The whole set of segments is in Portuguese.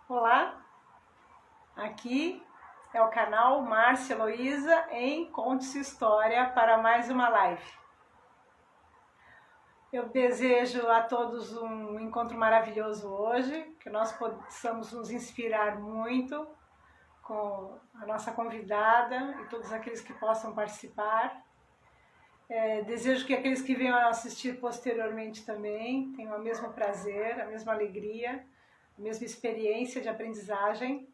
Olá, aqui é o canal Márcia Heloísa em Conte-se História para mais uma live. Eu desejo a todos um encontro maravilhoso hoje, que nós possamos nos inspirar muito com a nossa convidada e todos aqueles que possam participar. Desejo que aqueles que venham a assistir posteriormente também tenham o mesmo prazer, a mesma alegria, a mesma experiência de aprendizagem.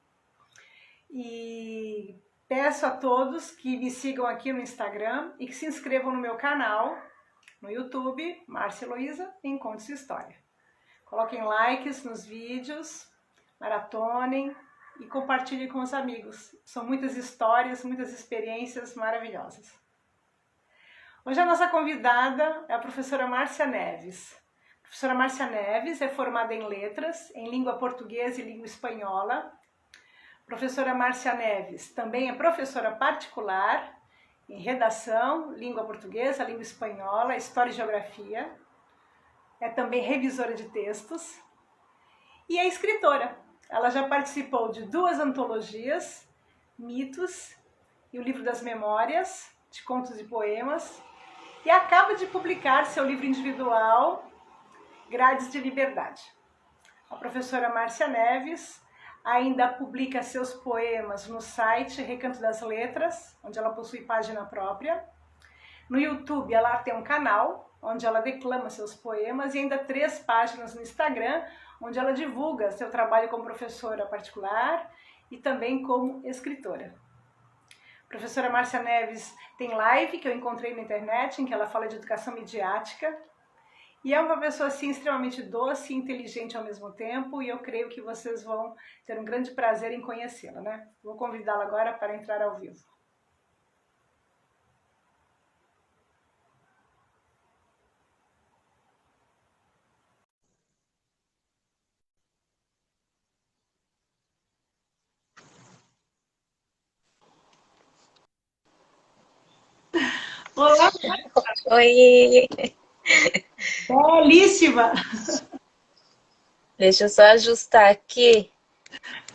E peço a todos que me sigam aqui no Instagram e que se inscrevam no meu canal, no YouTube, Márcia Heloísa, em Conte-se História. Coloquem likes nos vídeos, maratonem e compartilhem com os amigos. São muitas histórias, muitas experiências maravilhosas. Hoje a nossa convidada é a professora Márcia Neves. A professora Márcia Neves é formada em letras, em língua portuguesa e língua espanhola. Professora Márcia Neves também é professora particular em redação, língua portuguesa, língua espanhola, história e geografia. É também revisora de textos e é escritora. Ela já participou de 2 antologias, Mitos e o Livro das Memórias, de contos e poemas, e acaba de publicar seu livro individual, Grades de Liberdade. A professora Márcia Neves ainda publica seus poemas no site Recanto das Letras, onde ela possui página própria. No YouTube ela tem um canal, onde ela declama seus poemas, e ainda 3 páginas no Instagram, onde ela divulga seu trabalho como professora particular e também como escritora. A professora Márcia Neves tem live que eu encontrei na internet, em que ela fala de educação midiática, e é uma pessoa assim extremamente doce e inteligente ao mesmo tempo, e eu creio que vocês vão ter um grande prazer em conhecê-la, né? Vou convidá-la agora para entrar ao vivo. Olá, Oi, belíssima, deixa eu só ajustar aqui.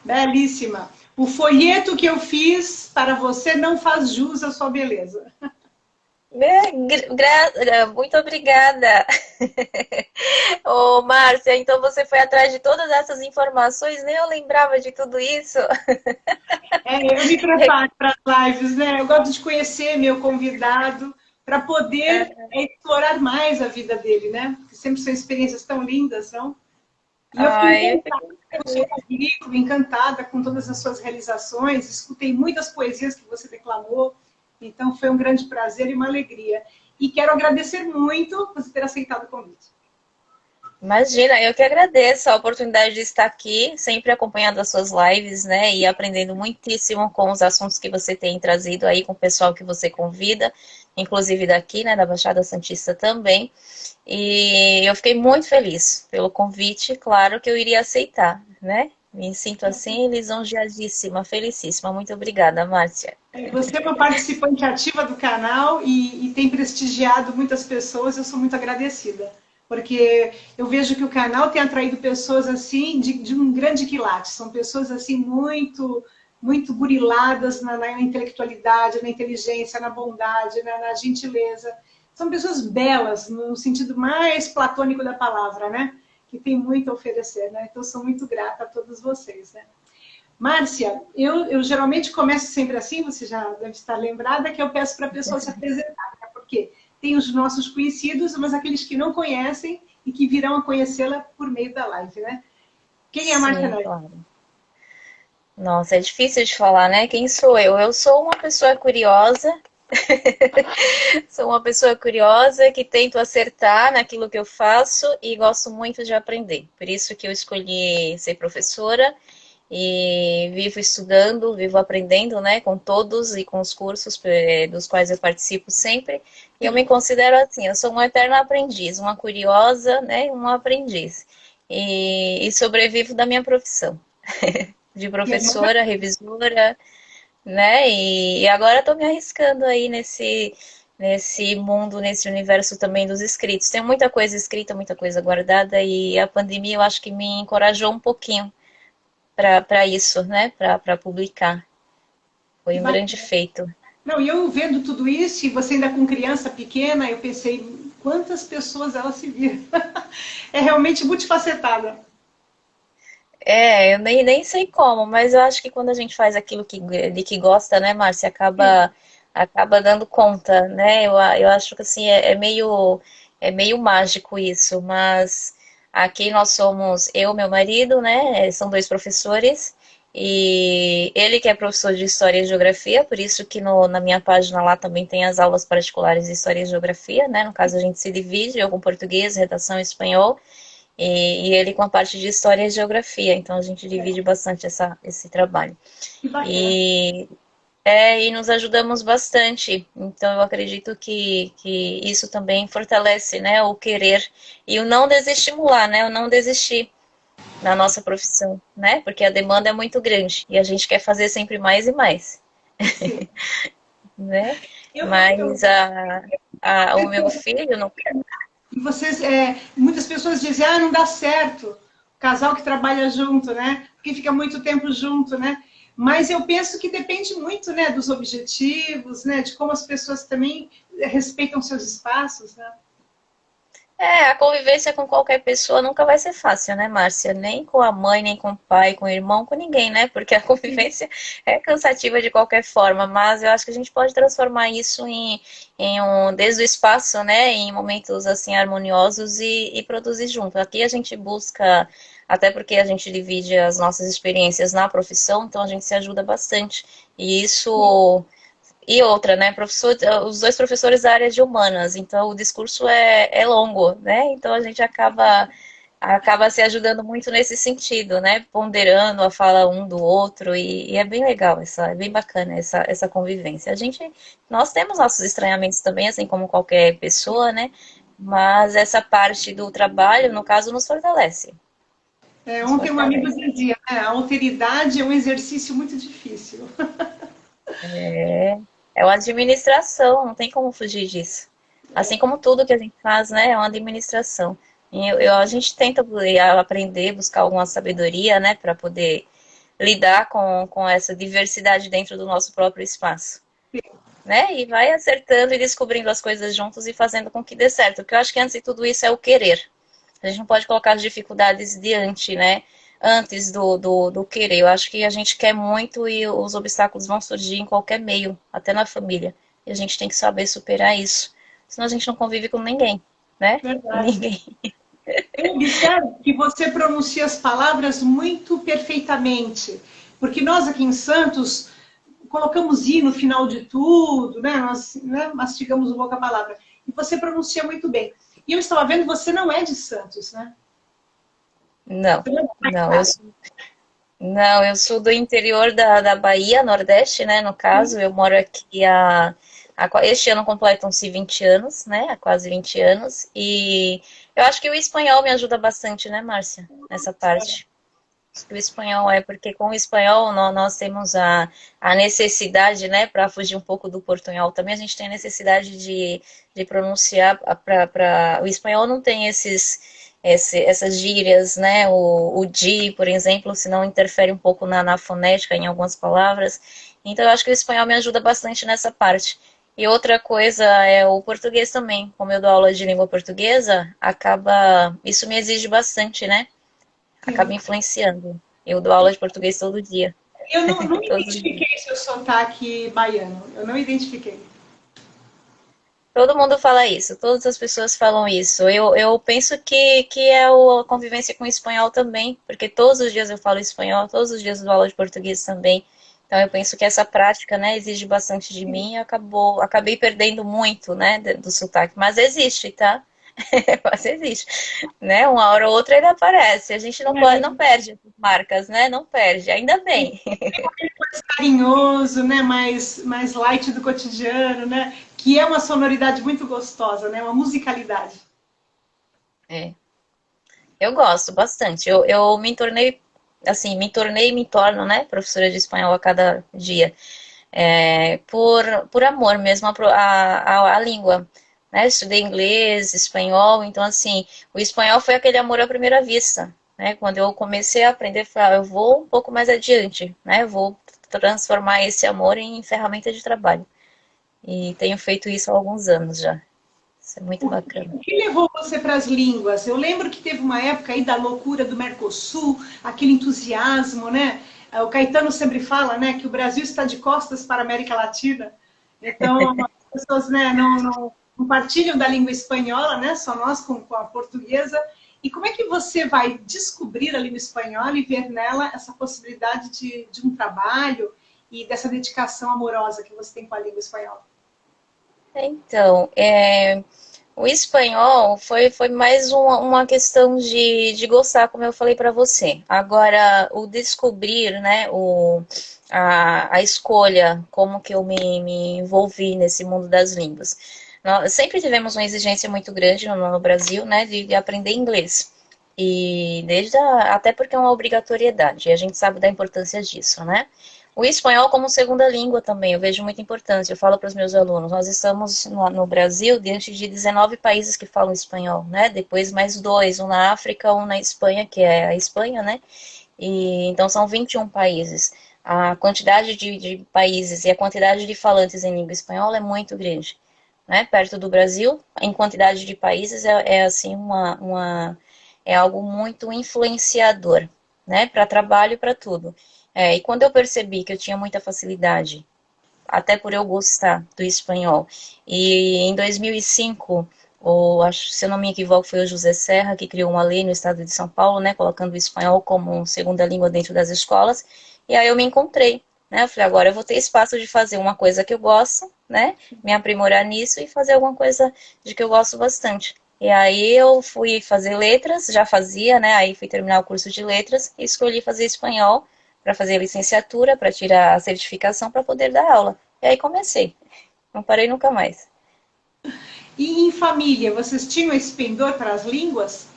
belíssima. O folheto que eu fiz para você não faz jus à sua beleza. Muito obrigada. Ô, Márcia, então você foi atrás de todas essas informações, nem eu lembrava de tudo isso. Eu me preparo para as lives, né? Eu gosto de conhecer meu convidado para poder explorar mais a vida dele, né? Porque sempre são experiências tão lindas, não? E eu fiquei Ai, encantada com o seu currículo, encantada com todas as suas realizações, escutei muitas poesias que você declamou, então foi um grande prazer e uma alegria. E quero agradecer muito por você ter aceitado o convite. imagina, eu que agradeço a oportunidade de estar aqui, sempre acompanhando as suas lives, né, e aprendendo muitíssimo com os assuntos que você tem trazido aí com o pessoal que você convida, inclusive daqui, né, da Baixada Santista também. E eu fiquei muito feliz pelo convite, claro que eu iria aceitar, né? Me sinto assim, lisonjeadíssima, felicíssima. Muito obrigada, Márcia. Você é uma participante ativa do canal e tem prestigiado muitas pessoas, eu sou muito agradecida. Porque eu vejo que o canal tem atraído pessoas assim de um grande quilate. São pessoas assim muito buriladas na intelectualidade, na inteligência, na bondade, na gentileza. São pessoas belas, no sentido mais platônico da palavra, né? Que tem muito a oferecer, né? Então, sou muito grata a todos vocês, né? Márcia, eu geralmente começo sempre assim, você já deve estar lembrada, que eu peço para a pessoa se apresentar, né? Porque tem os nossos conhecidos, mas aqueles que não conhecem e que virão a conhecê-la por meio da live, né? Quem é a Márcia Sim, Neves? claro. Nossa, é difícil de falar, né? Quem sou eu? Eu sou uma pessoa curiosa. Sou uma pessoa curiosa que tento acertar naquilo que eu faço e gosto muito de aprender. Por isso que eu escolhi ser professora e vivo estudando, vivo aprendendo, né, com todos e com os cursos dos quais eu participo sempre. E eu me considero assim, eu sou uma eterna aprendiz, uma curiosa, né, uma aprendiz. E sobrevivo da minha profissão de professora, revisora, né? E agora estou me arriscando aí nesse mundo, nesse universo também dos escritos. Tem muita coisa escrita, muita coisa guardada e a pandemia eu acho que me encorajou um pouquinho para isso, né? Para publicar. Foi um grande feito. Não, e eu vendo tudo isso, e você ainda com criança pequena, eu pensei, quantas pessoas ela se vira. É realmente multifacetada. Eu nem sei como, mas eu acho que quando a gente faz aquilo de que gosta, né, Márcia, Sim, acaba dando conta, né? Eu acho que assim é meio mágico isso, mas aqui nós somos eu, meu marido, né? São dois professores e ele que é professor de História e Geografia, por isso que na minha página lá também tem as aulas particulares de História e Geografia, né? No caso a gente se divide, eu com português, redação e espanhol. E ele com a parte de história e geografia, então a gente divide bastante esse trabalho. que bacana. E, e nos ajudamos bastante, então eu acredito que isso também fortalece, né, o querer e o não desestimular, né, o não desistir na nossa profissão, né, porque a demanda é muito grande e a gente quer fazer sempre mais e mais, Sim. né, Eu, mas o meu filho, não. e vocês, muitas pessoas dizem, ah, não dá certo, o casal que trabalha junto, né? Porque fica muito tempo junto, né? Mas eu penso que depende muito, né, dos objetivos, né, de como as pessoas também respeitam seus espaços, né? A convivência com qualquer pessoa nunca vai ser fácil, né, Márcia? Nem com a mãe, nem com o pai, com o irmão, com ninguém, né? Porque a convivência é cansativa de qualquer forma, mas eu acho que a gente pode transformar isso desde o espaço, né, em momentos assim harmoniosos e produzir junto. Aqui a gente busca, até porque a gente divide as nossas experiências na profissão, então a gente se ajuda bastante. E isso e outra, né, os dois professores da área de humanas, então o discurso é longo, né, então a gente acaba se ajudando muito nesse sentido, né, ponderando a fala um do outro, e é bem legal, é bem bacana essa convivência. Nós temos nossos estranhamentos também, assim como qualquer pessoa, né, mas essa parte do trabalho, no caso, nos fortalece. Nos Ontem um amigo fortalece. dizia, né, a alteridade é um exercício muito difícil. É uma administração, não tem como fugir disso. Assim como tudo que a gente faz, né, é uma administração. A gente tenta aprender, buscar alguma sabedoria, né, para poder lidar com essa diversidade dentro do nosso próprio espaço, né, e vai acertando e descobrindo as coisas juntos e fazendo com que dê certo. Porque eu acho que antes de tudo isso é o querer. A gente não pode colocar as dificuldades diante, né, antes do querer. Eu acho que a gente quer muito e os obstáculos vão surgir em qualquer meio, até na família. E a gente tem que saber superar isso. Senão a gente não convive com ninguém, né? Com Verdade. ninguém. Eu observo que você pronuncia as palavras muito perfeitamente, porque nós aqui em Santos colocamos i no final de tudo, né? Nós, né, mastigamos um pouco a palavra. E você pronuncia muito bem. E eu estava vendo, você não é de Santos, né? Não, Você não é do não, Paraná. não, eu sou do interior da Bahia, Nordeste, né? No caso, eu moro aqui este ano completam-se 20 anos, né? Há quase 20 anos. E eu acho que o espanhol me ajuda bastante, né, Márcia? Nessa parte. Acho que o espanhol porque com o espanhol nós temos a necessidade, né, para fugir um pouco do portunhol também, a gente tem a necessidade de pronunciar, o espanhol não tem essas gírias, né, o di, por exemplo, senão interfere um pouco na fonética em algumas palavras, então eu acho que o espanhol me ajuda bastante nessa parte. E outra coisa é o português também, como eu dou aula de língua portuguesa, isso me exige bastante, né, acaba Sim. influenciando. Eu dou aula de português todo dia, Eu não todos os dias. identifiquei seu sotaque baiano. Eu não identifiquei. Todo mundo fala isso, todas as pessoas falam isso. Eu penso que é a convivência com o espanhol também, porque todos os dias eu falo espanhol, todos os dias eu dou aula de português também. Então eu penso que essa prática, né, exige bastante de mim e acabei perdendo muito, né, do sotaque. Mas existe, tá? Mas existe, né? Uma hora ou outra ele aparece. A gente não perde as marcas, né? Não perde, ainda bem. Carinhoso, né? Mais light do cotidiano, né? Que é uma sonoridade muito gostosa, né? Uma musicalidade. É. Eu gosto bastante. Eu me tornei, assim, e me torno, né, professora de espanhol a cada dia. Por amor mesmo à língua. Né? Estudei inglês, espanhol, então, assim, o espanhol foi aquele amor à primeira vista. né? Quando eu comecei a aprender, eu falei, eu vou um pouco mais adiante, né? Eu vou transformar esse amor em ferramenta de trabalho. E tenho feito isso há alguns anos já. Isso é muito bacana. O que levou você para as línguas? Eu lembro que teve uma época aí da loucura do Mercosul, aquele entusiasmo, né? O Caetano sempre fala, né, que o Brasil está de costas para a América Latina. Então, as pessoas, né, não partilham da língua espanhola, né? Só nós com a portuguesa. E como é que você vai descobrir a língua espanhola e ver nela essa possibilidade de um trabalho e dessa dedicação amorosa que você tem com a língua espanhola? Então, o espanhol foi mais uma questão de gostar, como eu falei para você. Agora, o descobrir, né, a escolha, como que eu me envolvi nesse mundo das línguas. Nós sempre tivemos uma exigência muito grande no Brasil, né, de aprender inglês. E até porque é uma obrigatoriedade, e a gente sabe da importância disso, né? O espanhol como segunda língua também, eu vejo muita importância. Eu falo para os meus alunos, nós estamos no Brasil diante de 19 países que falam espanhol, né? Depois mais dois, um na África, um na Espanha, que é a Espanha, né? E, então são 21 países. A quantidade de países e a quantidade de falantes em língua espanhola é muito grande, né? Perto do Brasil, em quantidade de países, é assim é algo muito influenciador, né? Para trabalho e para tudo. E quando eu percebi que eu tinha muita facilidade, até por eu gostar do espanhol, e em 2005, se eu não me equivoco, foi o José Serra que criou uma lei no estado de São Paulo, né, colocando o espanhol como segunda língua dentro das escolas, e aí eu me encontrei, né, eu falei, agora eu vou ter espaço de fazer uma coisa que eu gosto, né, me aprimorar nisso e fazer alguma coisa de que eu gosto bastante. E aí eu fui fazer letras, já fazia, né, aí fui terminar o curso de letras e escolhi fazer espanhol, para fazer a licenciatura, para tirar a certificação, para poder dar aula. E aí comecei. Não parei nunca mais. E em família, vocês tinham esse pendor para as línguas?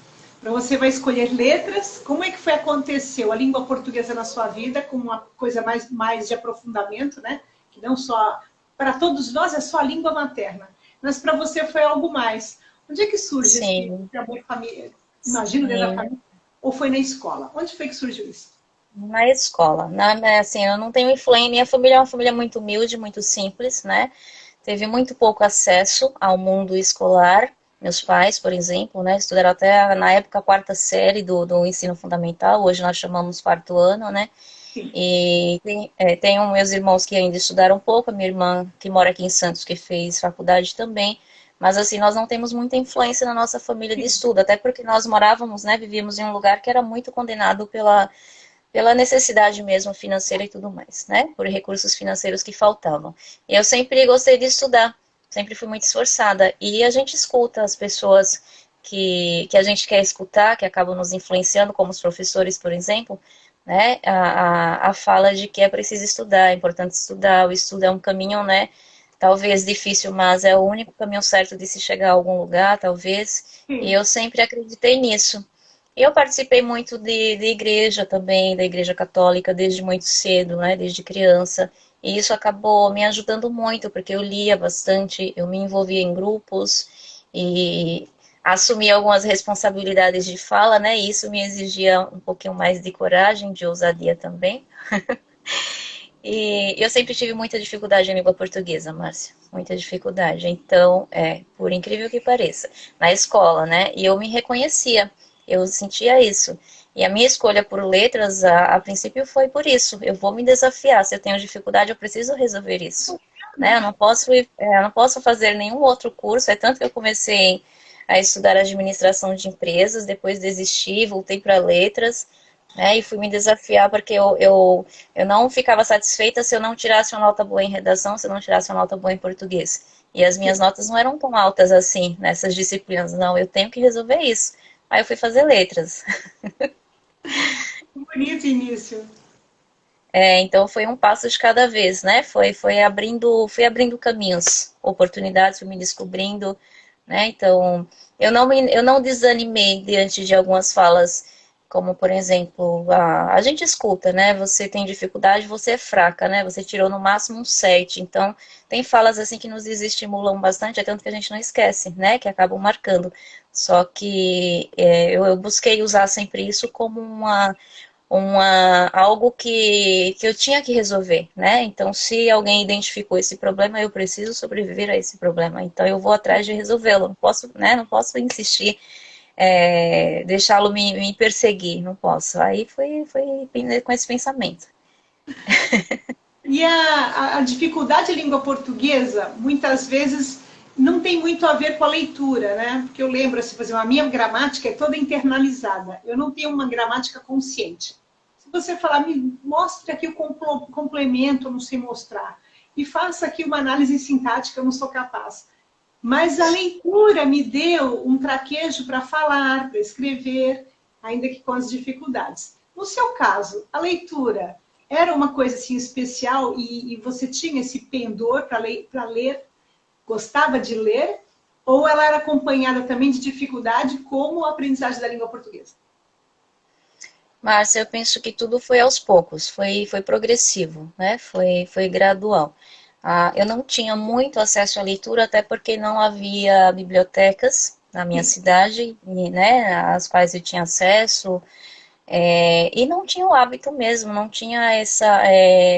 Para você vai escolher letras. Como é que foi aconteceu a língua portuguesa na sua vida como uma coisa mais de aprofundamento, né? Que não só para todos nós é só a língua materna, mas para você foi algo mais. Onde é que surge esse Sim, amor família? Imagino dentro da sim. família. Ou foi na escola? Onde foi que surgiu isso? Na escola. Assim, eu não tenho influência. Minha família é uma família muito humilde, muito simples, né? Teve muito pouco acesso ao mundo escolar. Meus pais, por exemplo, né, estudaram até na época a quarta série do ensino fundamental, hoje nós chamamos quarto ano, né? Sim. E tenho meus irmãos que ainda estudaram um pouco, a minha irmã que mora aqui em Santos, que fez faculdade também. Mas assim, nós não temos muita influência na nossa família de Sim. estudo, até porque nós morávamos, né, vivíamos em um lugar que era muito condenado pela necessidade mesmo financeira e tudo mais, né? Por recursos financeiros que faltavam. E eu sempre gostei de estudar, sempre fui muito esforçada. E a gente escuta as pessoas que a gente quer escutar, que acabam nos influenciando, como os professores, por exemplo, né? A fala de que é preciso estudar, é importante estudar, o estudo é um caminho, né? Talvez difícil, mas é o único caminho certo de se chegar a algum lugar, talvez. E Sim. eu sempre acreditei nisso. Eu participei muito de igreja também, da igreja católica, desde muito cedo, né, desde criança. E isso acabou me ajudando muito, porque eu lia bastante, eu me envolvia em grupos e assumia algumas responsabilidades de fala, né, e isso me exigia um pouquinho mais de coragem, de ousadia também. E eu sempre tive muita dificuldade em língua portuguesa, Márcia, muita dificuldade. Então, por incrível que pareça, na escola, né, e eu me reconhecia. Eu sentia isso. E a minha escolha por letras, a princípio, foi por isso. Eu vou me desafiar. Se eu tenho dificuldade, eu preciso resolver isso. Né? Eu não posso fazer nenhum outro curso. É tanto que eu comecei a estudar administração de empresas, depois desisti, voltei para letras, né? E fui me desafiar porque eu não ficava satisfeita se eu não tirasse uma nota boa em redação, se eu não tirasse uma nota boa em português. E as minhas notas não eram tão altas assim nessas disciplinas. Não, eu tenho que resolver isso. Aí eu fui fazer letras. Que bonito início. Então foi um passo de cada vez, né? Fui abrindo caminhos, oportunidades, fui me descobrindo, né? Então eu não desanimei diante de algumas falas, como por exemplo, a gente escuta, né? Você tem dificuldade, você é fraca, né? Você tirou no máximo um 7. Então tem falas assim que nos desestimulam bastante, é tanto que a gente não esquece, né? Que acabam marcando. Só que eu busquei usar sempre isso como algo que eu tinha que resolver, né? Então, se alguém identificou esse problema, eu preciso sobreviver a esse problema. Então, eu vou atrás de resolvê-lo. Não posso, né? Não posso insistir, deixá-lo me perseguir. Não posso. Aí foi com esse pensamento. E a dificuldade em língua portuguesa, muitas vezes, não tem muito a ver com a leitura, né? Porque eu lembro, assim, por exemplo, a minha gramática é toda internalizada. Eu não tenho uma gramática consciente. Se você falar, me mostre aqui o complemento, eu não sei mostrar. E faça aqui uma análise sintática, eu não sou capaz. Mas a leitura me deu um traquejo para falar, para escrever, ainda que com as dificuldades. No seu caso, a leitura era uma coisa assim especial e você tinha esse pendor para ler, gostava de ler, ou ela era acompanhada também de dificuldade, como a aprendizagem da língua portuguesa? Márcia, eu penso que tudo foi aos poucos, foi progressivo, né? Foi gradual. Eu não tinha muito acesso à leitura, até porque não havia bibliotecas na minha cidade, né, às quais eu tinha acesso, e não tinha o hábito mesmo, não tinha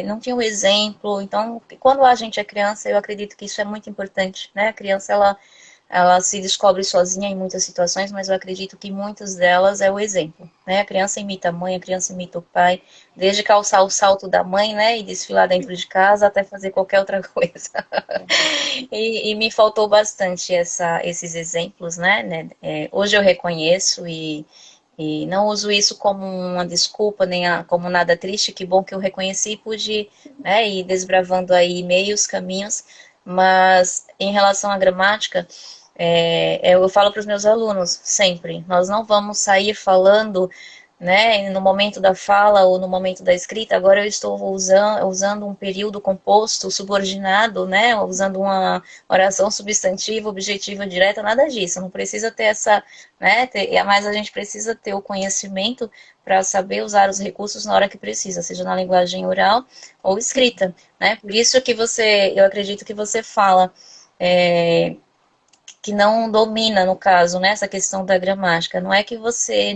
não tinha o exemplo. Então, quando a gente é criança, eu acredito que isso é muito importante, né? A criança, ela se descobre sozinha em muitas situações, mas eu acredito que muitas delas é o exemplo, né? A criança imita a mãe, a criança imita o pai, desde calçar o salto da mãe, né, e desfilar dentro de casa, até fazer qualquer outra coisa. E me faltou bastante esses exemplos, né? Hoje eu reconheço e não uso isso como uma desculpa, nem como nada triste. Que bom que eu reconheci e pude, né, ir desbravando aí meios, caminhos. Mas em relação à gramática, eu falo para os meus alunos sempre, nós não vamos sair falando, né, no momento da fala ou no momento da escrita, agora eu estou usando um período composto, subordinado, né, usando uma oração substantiva, objetiva, direta, nada disso, não precisa ter né, mas a gente precisa ter o conhecimento para saber usar os recursos na hora que precisa, seja na linguagem oral ou escrita, né, por isso que eu acredito que você fala, que não domina, no caso, né, essa questão da gramática. Não é que você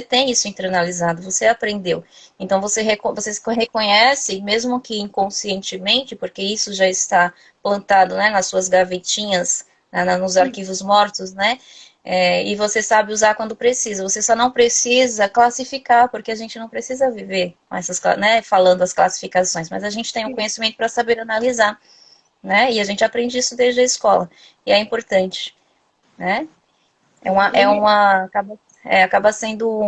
tem isso internalizado, você aprendeu. Então você reconhece, mesmo que inconscientemente, porque isso já está plantado, né, nas suas gavetinhas, nos arquivos mortos, né? E você sabe usar quando precisa. Você só não precisa classificar, porque a gente não precisa viver com essas, né, falando as classificações, mas a gente tem o conhecimento para saber analisar, né? E a gente aprende isso desde a escola. E é importante, né? Acaba sendo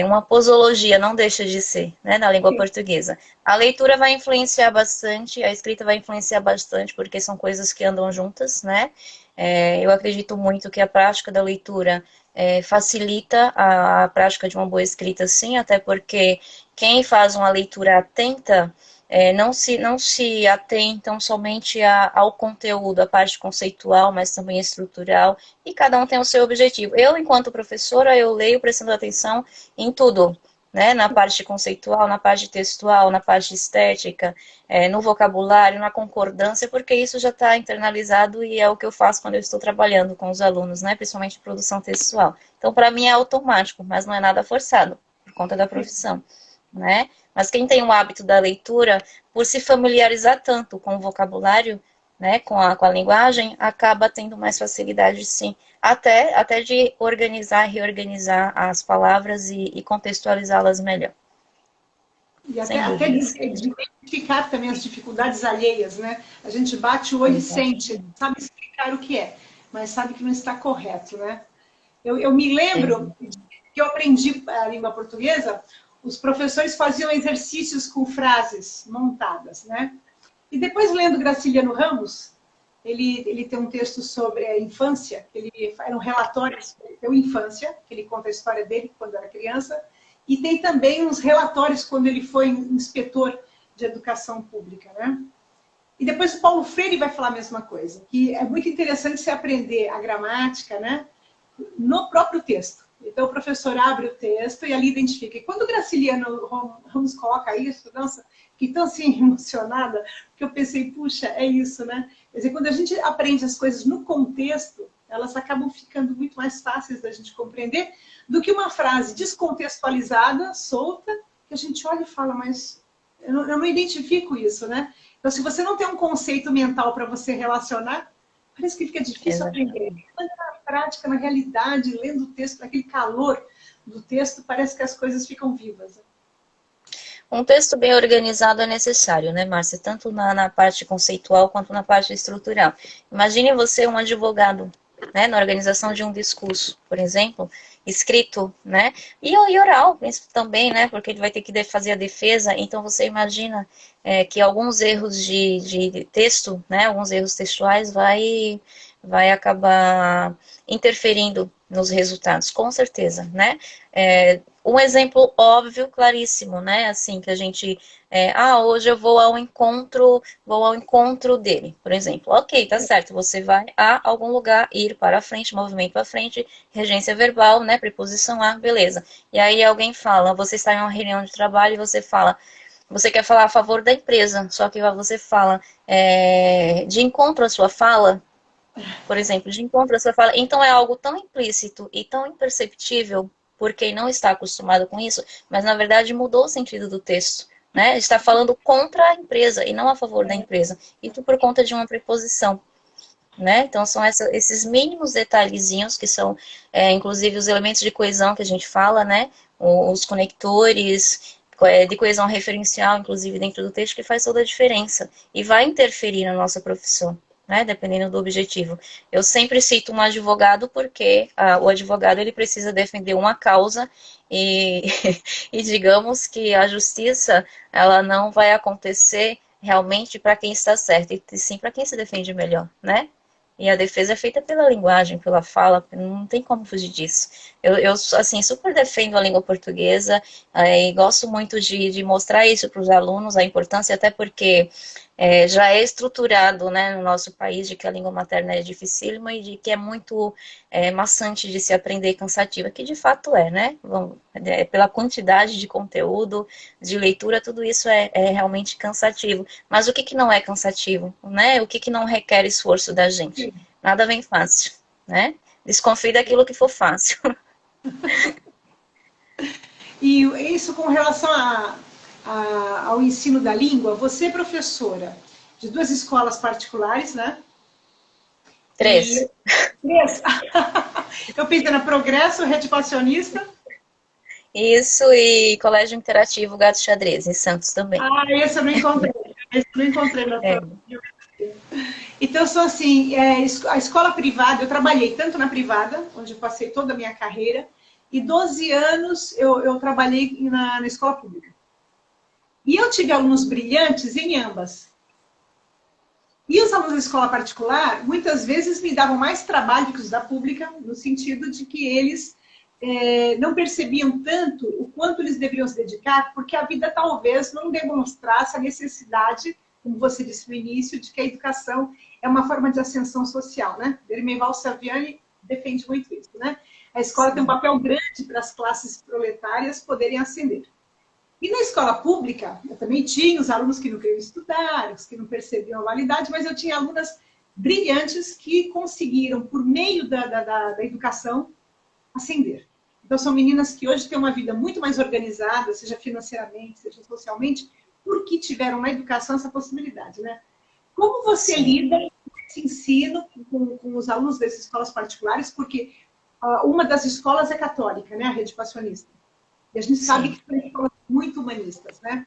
uma posologia, não deixa de ser, né, na língua portuguesa. A leitura vai influenciar bastante, a escrita vai influenciar bastante, porque são coisas que andam juntas, né? Eu acredito muito que a prática da leitura facilita a prática de uma boa escrita, sim, até porque quem faz uma leitura atenta não se atentam somente ao conteúdo, à parte conceitual, mas também estrutural, e cada um tem o seu objetivo. Eu, enquanto professora, eu leio prestando atenção em tudo, né? Na parte conceitual, na parte textual, na parte estética, no vocabulário, na concordância, porque isso já está internalizado e é o que eu faço quando eu estou trabalhando com os alunos, né? Principalmente produção textual. Então, para mim é automático, mas não é nada forçado, por conta da profissão, né? Mas quem tem o hábito da leitura, por se familiarizar tanto com o vocabulário, né, com a linguagem, acaba tendo mais facilidade, sim, até de organizar, reorganizar as palavras e contextualizá-las melhor. E Sem até dúvidas. de identificar também as dificuldades alheias, né? A gente bate o olho e sente, sabe explicar o que é, mas sabe que não está correto, né? Eu me lembro que eu aprendi a língua portuguesa, os professores faziam exercícios com frases montadas, né? E depois, lendo Graciliano Ramos, ele tem um texto sobre a infância, era um relatório sobre a infância, que ele conta a história dele quando era criança, e tem também uns relatórios quando ele foi inspetor de educação pública, né? E depois o Paulo Freire vai falar a mesma coisa, que é muito interessante você aprender a gramática, né, no próprio texto. Então o professor abre o texto e ali identifica. E quando o Graciliano Ramos coloca isso, nossa, fiquei tão assim emocionada, porque eu pensei, puxa, é isso, né? Quer dizer, quando a gente aprende as coisas no contexto, elas acabam ficando muito mais fáceis da gente compreender do que uma frase descontextualizada, solta, que a gente olha e fala, mas eu não identifico isso, né? Então, se você não tem um conceito mental para você relacionar, parece que fica difícil aprender. Mas na prática, na realidade, lendo o texto, aquele calor do texto, parece que as coisas ficam vivas. Um texto bem organizado é necessário, né, Márcia? Tanto na parte conceitual quanto na parte estrutural. Imagine você um advogado, né, na organização de um discurso, por exemplo, escrito, né, e oral também, né, porque ele vai ter que fazer a defesa. Então você imagina que alguns erros de texto, né, alguns erros textuais vai acabar interferindo nos resultados, com certeza, né? Um exemplo óbvio, claríssimo, né? Assim, que a gente, hoje eu vou ao encontro dele, por exemplo. Ok, tá certo, você vai a algum lugar, ir para frente, movimento para frente, regência verbal, né? Preposição a, beleza. E aí alguém fala, você está em uma reunião de trabalho e você fala, você quer falar a favor da empresa, só que você fala de encontro à sua fala, por exemplo, de encontro à sua fala, então é algo tão implícito e tão imperceptível por quem não está acostumado com isso, mas na verdade mudou o sentido do texto, né? Está falando contra a empresa e não a favor da empresa, isso por conta de uma preposição, né? Então são esses mínimos detalhezinhos que são, inclusive, os elementos de coesão que a gente fala, né? Os conectores de coesão referencial, inclusive dentro do texto, que faz toda a diferença e vai interferir na nossa profissão, né? Dependendo do objetivo. Eu sempre cito um advogado porque o advogado ele precisa defender uma causa e, e digamos que a justiça ela não vai acontecer realmente para quem está certo, e sim para quem se defende melhor, né? E a defesa é feita pela linguagem, pela fala, não tem como fugir disso. Eu assim, super defendo a língua portuguesa e gosto muito de mostrar isso para os alunos, a importância, até porque já é estruturado, né, no nosso país, de que a língua materna é dificílima e de que é muito maçante de se aprender e cansativa, que de fato é, né? Pela quantidade de conteúdo, de leitura, tudo isso é realmente cansativo. Mas o que não é cansativo, né? O que não requer esforço da gente? Nada vem fácil, né? Desconfie daquilo que for fácil. E isso com relação ao ensino da língua, você é professora de 2 escolas particulares, né? 3. E 3. Eu pensei na Progresso, Rede Passionista. Isso, e Colégio Interativo Gato Xadrez, em Santos também. Esse eu não encontrei. Esse eu não encontrei na Então, são assim, a escola privada, eu trabalhei tanto na privada, onde eu passei toda a minha carreira, e 12 anos eu trabalhei na escola pública. E eu tive alunos brilhantes em ambas. E os alunos da escola particular, muitas vezes, me davam mais trabalho que os da pública, no sentido de que eles não percebiam tanto o quanto eles deveriam se dedicar, porque a vida talvez não demonstrasse a necessidade, como você disse no início, de que a educação é uma forma de ascensão social, né? Dermeval Saviani defende muito isso, né? A escola tem um papel grande para as classes proletárias poderem ascender. E na escola pública, eu também tinha os alunos que não queriam estudar, os que não percebiam a validade, mas eu tinha alunas brilhantes que conseguiram, por meio da educação, ascender. Então, são meninas que hoje têm uma vida muito mais organizada, seja financeiramente, seja socialmente, porque tiveram na educação essa possibilidade, né? Como você lida com esse ensino com os alunos dessas escolas particulares? Porque uma das escolas é católica, né? A Rede Passionista. E a gente sabe que são escolas muito humanistas, né?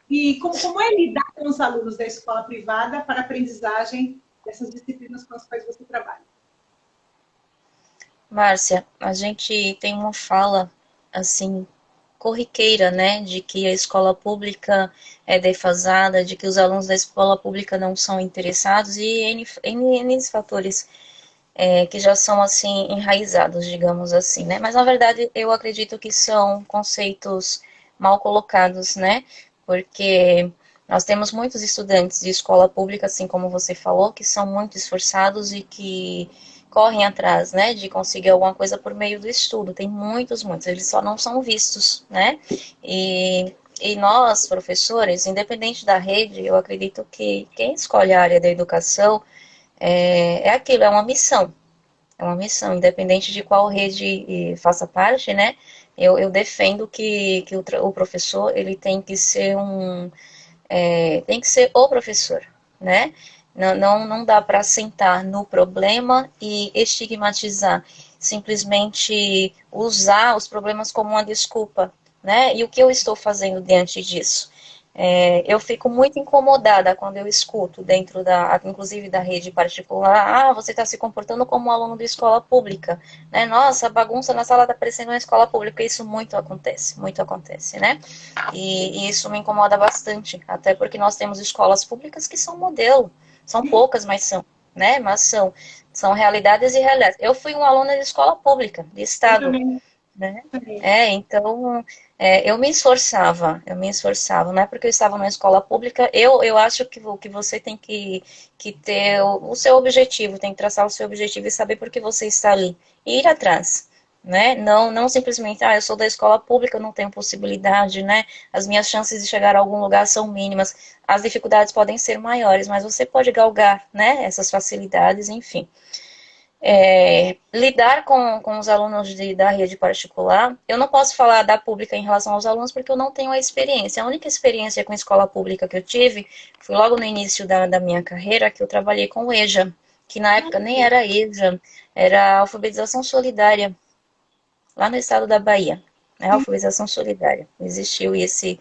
E como é lidar com os alunos da escola privada para a aprendizagem dessas disciplinas com as quais você trabalha? Márcia, a gente tem uma fala, assim, corriqueira, né, de que a escola pública é defasada, de que os alunos da escola pública não são interessados e N fatores que já são, assim, enraizados, digamos assim, né, mas na verdade eu acredito que são conceitos mal colocados, né, porque nós temos muitos estudantes de escola pública, assim como você falou, que são muito esforçados e que correm atrás, né, de conseguir alguma coisa por meio do estudo. Tem muitos, eles só não são vistos, né, e nós, professores, independente da rede, eu acredito que quem escolhe a área da educação é aquilo, é uma missão, É uma missão, independente de qual rede faça parte, né? Eu defendo que o professor, ele tem que ser tem que ser o professor, né? Não dá para sentar no problema e estigmatizar, simplesmente usar os problemas como uma desculpa, né? E o que eu estou fazendo diante disso? Eu fico muito incomodada quando eu escuto dentro inclusive da rede particular, você está se comportando como um aluno de escola pública, né? Nossa, a bagunça na sala está parecendo uma escola pública. Isso muito acontece, né? E isso me incomoda bastante, até porque nós temos escolas públicas que são modelo, são poucas, mas são, né? Mas são realidades e realidades. Eu fui uma aluna de escola pública, de Eu estado, também, né? também. Então, eu me esforçava, não é porque eu estava na escola pública, eu acho que você tem que ter o seu objetivo, tem que traçar o seu objetivo e saber por que você está ali, e ir atrás, né? Não simplesmente, eu sou da escola pública, eu não tenho possibilidade, né? As minhas chances de chegar a algum lugar são mínimas, as dificuldades podem ser maiores, mas você pode galgar, né? Essas facilidades, enfim. Lidar com os alunos da rede particular, eu não posso falar da pública em relação aos alunos porque eu não tenho a experiência. A única experiência com escola pública que eu tive foi logo no início da minha carreira, que eu trabalhei com o EJA, que na época nem era EJA, era alfabetização solidária, lá no estado da Bahia. Né, alfabetização solidária. Existiu esse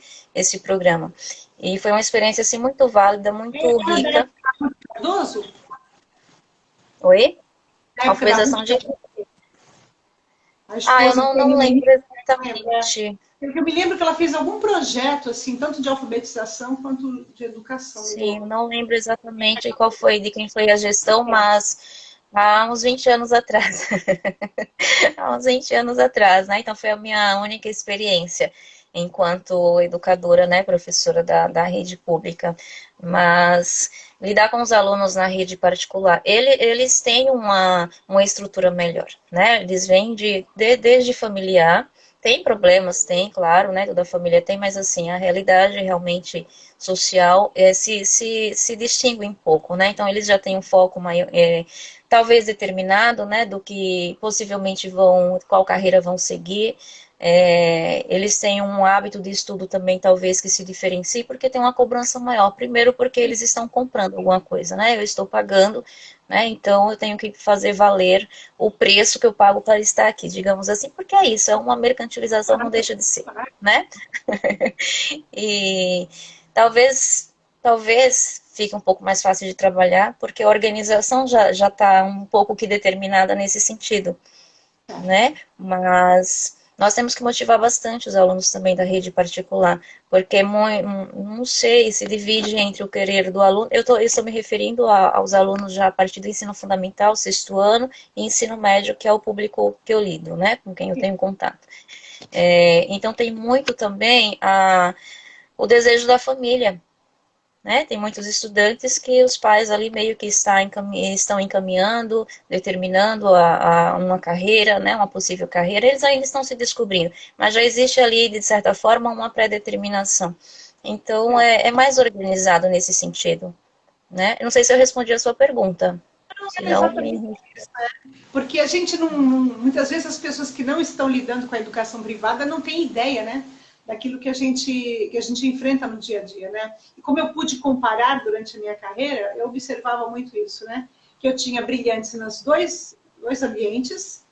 programa. E foi uma experiência assim, muito válida, muito Era da rica. época da Ruth Cardoso? Oi? Da época da Ruth Alfabetização de. Cardoso, a Eu esposa do não lembro primeiro-ministro, lembra? exatamente. Eu me lembro que ela fez algum projeto, assim, tanto de alfabetização quanto de educação. Me Sim, eu lembro. não lembro exatamente qual foi, de quem foi a gestão, mas há uns 20 anos atrás. Há uns 20 anos atrás, né? Então foi a minha única experiência enquanto educadora, né, professora da rede pública. Mas lidar com os alunos na rede particular, eles têm uma estrutura melhor, né? Eles vêm desde familiar, tem problemas, tem, claro, né? Toda família tem, mas assim, a realidade realmente social se distingue um pouco, né? Então eles já têm um foco maior, talvez determinado, né, do que possivelmente qual carreira vão seguir. Eles têm um hábito de estudo também, talvez, que se diferencie, porque tem uma cobrança maior. Primeiro, porque eles estão comprando alguma coisa, né? Eu estou pagando, né? Então eu tenho que fazer valer o preço que eu pago para estar aqui, digamos assim, porque é isso, é uma mercantilização, não deixa de ser, né? E talvez fique um pouco mais fácil de trabalhar, porque a organização já está um pouco que determinada nesse sentido, né? Mas nós temos que motivar bastante os alunos também da rede particular, porque não sei se divide entre o querer do aluno. Eu estou me referindo aos alunos já a partir do ensino fundamental, sexto ano, e ensino médio, que é o público que eu lido, né? Com quem eu tenho contato. Então tem muito também o desejo da família, né? Tem muitos estudantes que os pais ali meio que estão encaminhando, determinando uma carreira, né? Uma possível carreira, eles ainda estão se descobrindo, mas já existe ali, de certa forma, uma pré-determinação. Então, é mais organizado nesse sentido, né? Eu não sei se eu respondi a sua pergunta, Não se era não, exatamente isso, né? Porque a gente muitas vezes as pessoas que não estão lidando com a educação privada não têm ideia, né? Daquilo que a gente enfrenta no dia a dia, né? E como eu pude comparar durante a minha carreira, eu observava muito isso, né? Que eu tinha brilhantes nos dois ambientes,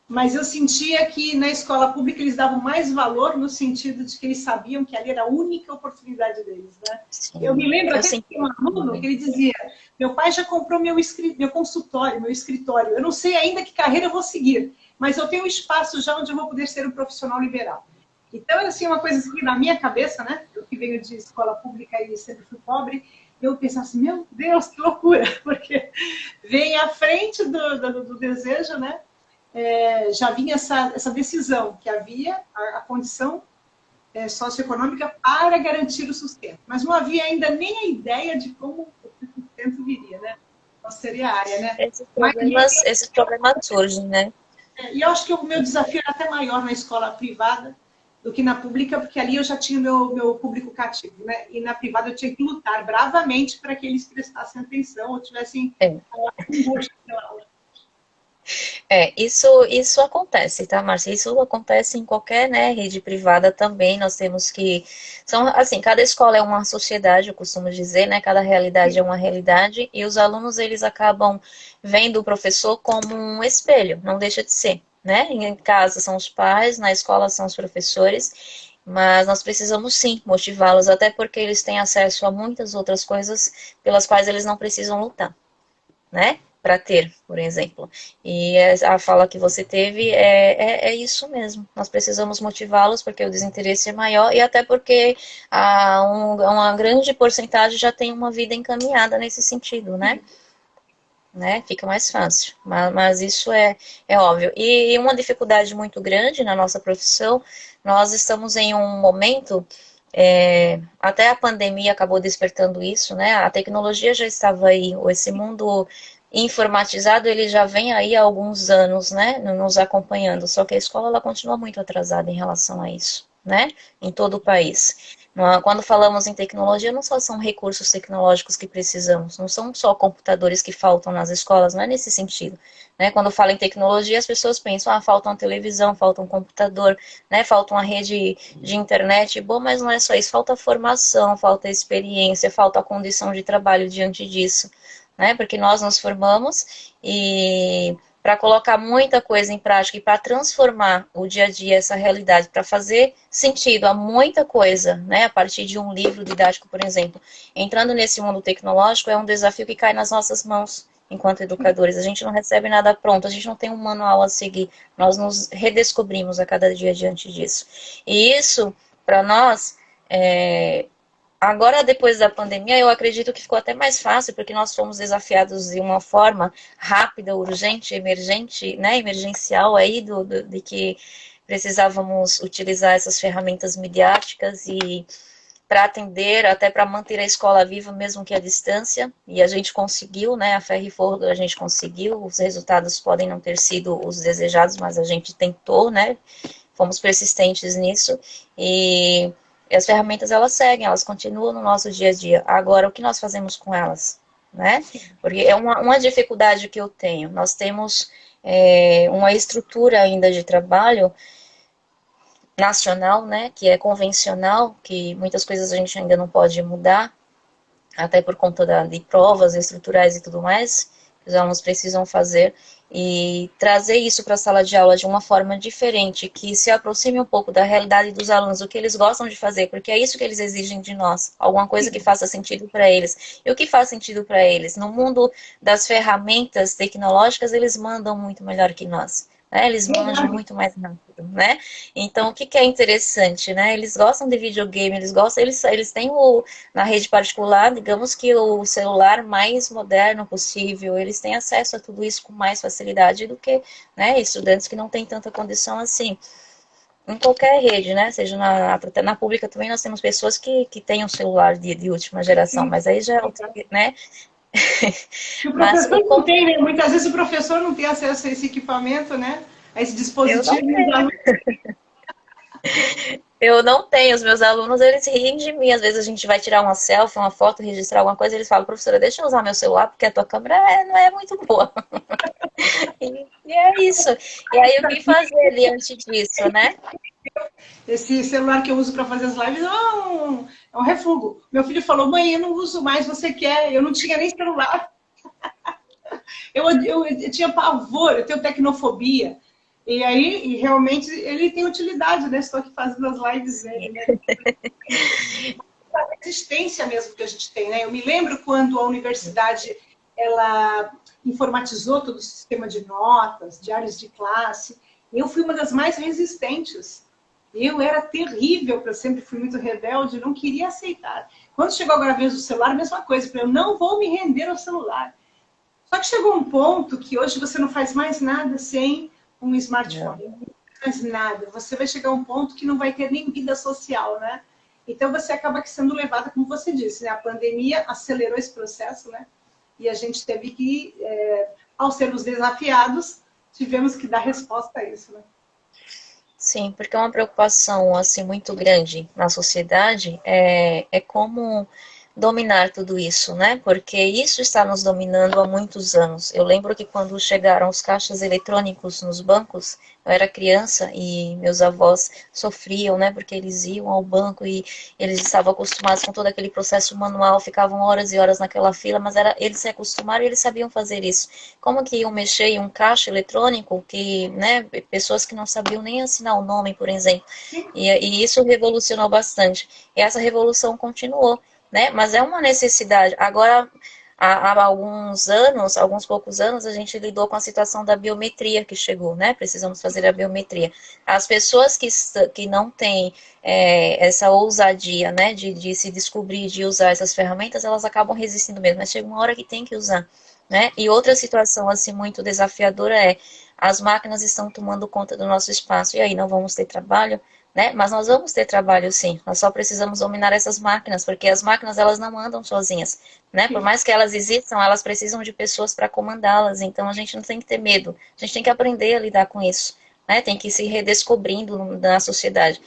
mas eu sentia que na escola pública eles davam mais valor no sentido de que eles sabiam que ali era a única oportunidade deles, né? Eu me sim, lembro eu até que sinto tinha um aluno que muito. ele dizia: meu pai já comprou meu consultório, meu escritório. Eu não sei ainda que carreira eu vou seguir, mas eu tenho um espaço já onde eu vou poder ser um profissional liberal. Então, era assim, uma coisa assim, na minha cabeça, né? Eu que venho de escola pública e sempre fui pobre, eu pensava assim, meu Deus, que loucura, porque vem à frente do desejo, né? Já vinha essa decisão que havia a condição socioeconômica para garantir o sustento. Mas não havia ainda nem a ideia de como o sustento viria, né? Qual seria a área, né? Mas, Esses problemas surgem, né? e eu acho que o meu desafio era até maior na escola privada do que na pública, porque ali eu já tinha o meu público cativo, né? E na privada eu tinha que lutar bravamente para que eles prestassem atenção ou tivessem É. um gosto pela aula. Isso acontece, tá, Márcia? Isso acontece em qualquer, né, rede privada também. Nós temos que. São, assim, cada escola é uma sociedade, eu costumo dizer, né? Cada realidade é uma realidade, e os alunos, eles acabam vendo o professor como um espelho, não deixa de ser, né? Em casa são os pais, na escola são os professores. Mas nós precisamos sim motivá-los, até porque eles têm acesso a muitas outras coisas pelas quais eles não precisam lutar, né? Para ter, por exemplo. E a fala que você teve é isso mesmo. Nós precisamos motivá-los porque o desinteresse é maior e até porque uma grande porcentagem já tem uma vida encaminhada nesse sentido, né? Fica mais fácil. Mas isso é óbvio. E uma dificuldade muito grande na nossa profissão, nós estamos em um momento. Até a pandemia acabou despertando isso, né? A tecnologia já estava aí, esse mundo informatizado, ele já vem aí há alguns anos, né, nos acompanhando, só que a escola, ela continua muito atrasada em relação a isso, né, em todo o país. Quando falamos em tecnologia, não só são recursos tecnológicos que precisamos, não são só computadores que faltam nas escolas, não é nesse sentido, né? Quando falo em tecnologia, as pessoas pensam, falta uma televisão, falta um computador, né, falta uma rede de internet, bom, mas não é só isso, falta formação, falta experiência, falta condição de trabalho diante disso, né? Porque nós nos formamos e para colocar muita coisa em prática e para transformar o dia a dia, essa realidade, para fazer sentido a muita coisa, né? A partir de um livro didático, por exemplo. Entrando nesse mundo tecnológico é um desafio que cai nas nossas mãos enquanto educadores. A gente não recebe nada pronto, a gente não tem um manual a seguir. Nós nos redescobrimos a cada dia diante disso. E isso, para nós, agora, depois da pandemia, eu acredito que ficou até mais fácil, porque nós fomos desafiados de uma forma rápida, urgente, emergente, né, emergencial aí, de que precisávamos utilizar essas ferramentas midiáticas e para atender, até para manter a escola viva, mesmo que à distância, e a gente conseguiu, né, a ferro e fogo a gente conseguiu, os resultados podem não ter sido os desejados, mas a gente tentou, né, fomos persistentes nisso, e as ferramentas, elas seguem, elas continuam no nosso dia a dia. Agora, o que nós fazemos com elas, né? Porque é uma dificuldade que eu tenho. Nós temos uma estrutura ainda de trabalho nacional, né, que é convencional, que muitas coisas a gente ainda não pode mudar, até por conta de provas estruturais e tudo mais, que os alunos precisam fazer, e trazer isso para a sala de aula de uma forma diferente, que se aproxime um pouco da realidade dos alunos, o que eles gostam de fazer, porque é isso que eles exigem de nós, alguma coisa que faça sentido para eles. E o que faz sentido para eles? No mundo das ferramentas tecnológicas, eles mandam muito melhor que nós. Né? Eles manjam muito mais rápido, né? Então, o que é interessante, né? Eles gostam de videogame, eles têm na rede particular, digamos que o celular mais moderno possível, eles têm acesso a tudo isso com mais facilidade do que, né, estudantes que não têm tanta condição assim. Em qualquer rede, né? Seja na pública também nós temos pessoas que têm um celular de última geração, mas aí já é outro, né? Que o Mas professor não tem, né? Muitas vezes o professor não tem acesso a esse equipamento, né? A esse eu não dispositivo. Eu não tenho, os meus alunos, eles riem de mim. Às vezes a gente vai tirar uma selfie, uma foto, registrar alguma coisa, eles falam, professora, deixa eu usar meu celular, porque a tua câmera não é muito boa. E é isso. E aí o que fazer diante disso, né? Esse celular que eu uso para fazer as lives é um refúgio. Meu filho falou, mãe, eu não uso mais, você quer? Eu não tinha nem celular. Eu tinha pavor, eu tenho tecnofobia. E aí, e realmente, ele tem utilidade, né? Estou aqui fazendo as lives dele, né? A resistência mesmo que a gente tem, né? Eu me lembro quando a universidade, ela informatizou todo o sistema de notas, diários de classe. Eu fui uma das mais resistentes. Eu era terrível, porque eu sempre fui muito rebelde, não queria aceitar. Quando chegou agora a vez do celular, a mesma coisa. Eu não vou me render ao celular. Só que chegou um ponto que hoje você não faz mais nada sem um smartphone. Não faz nada. Você vai chegar a um ponto que não vai ter nem vida social, né? Então você acaba sendo levada, como você disse, né? A pandemia acelerou esse processo, né? E a gente teve que, ao sermos desafiados, tivemos que dar resposta a isso, né? Sim, porque é uma preocupação assim muito grande na sociedade é como dominar tudo isso, né? Porque isso está nos dominando há muitos anos. Eu lembro que quando chegaram os caixas eletrônicos nos bancos, eu era criança e meus avós sofriam, né? Porque eles iam ao banco e eles estavam acostumados com todo aquele processo manual, ficavam horas e horas naquela fila, mas eles se acostumaram e eles sabiam fazer isso. Como que iam mexer em um caixa eletrônico que, né? Pessoas que não sabiam nem assinar o nome, por exemplo. E isso revolucionou bastante. E essa revolução continuou, né? Mas é uma necessidade. Agora, há alguns poucos anos, a gente lidou com a situação da biometria que chegou, né? Precisamos fazer a biometria. As pessoas que não têm essa ousadia, né, de se descobrir, de usar essas ferramentas, elas acabam resistindo mesmo, mas chega uma hora que tem que usar, né? E outra situação, assim, muito desafiadora é as máquinas estão tomando conta do nosso espaço, e aí não vamos ter trabalho, né? Mas nós vamos ter trabalho sim, nós só precisamos dominar essas máquinas, porque as máquinas elas não andam sozinhas, né? Por mais que elas existam, elas precisam de pessoas para comandá-las, então a gente não tem que ter medo, a gente tem que aprender a lidar com isso, né? Tem que ir se redescobrindo na sociedade.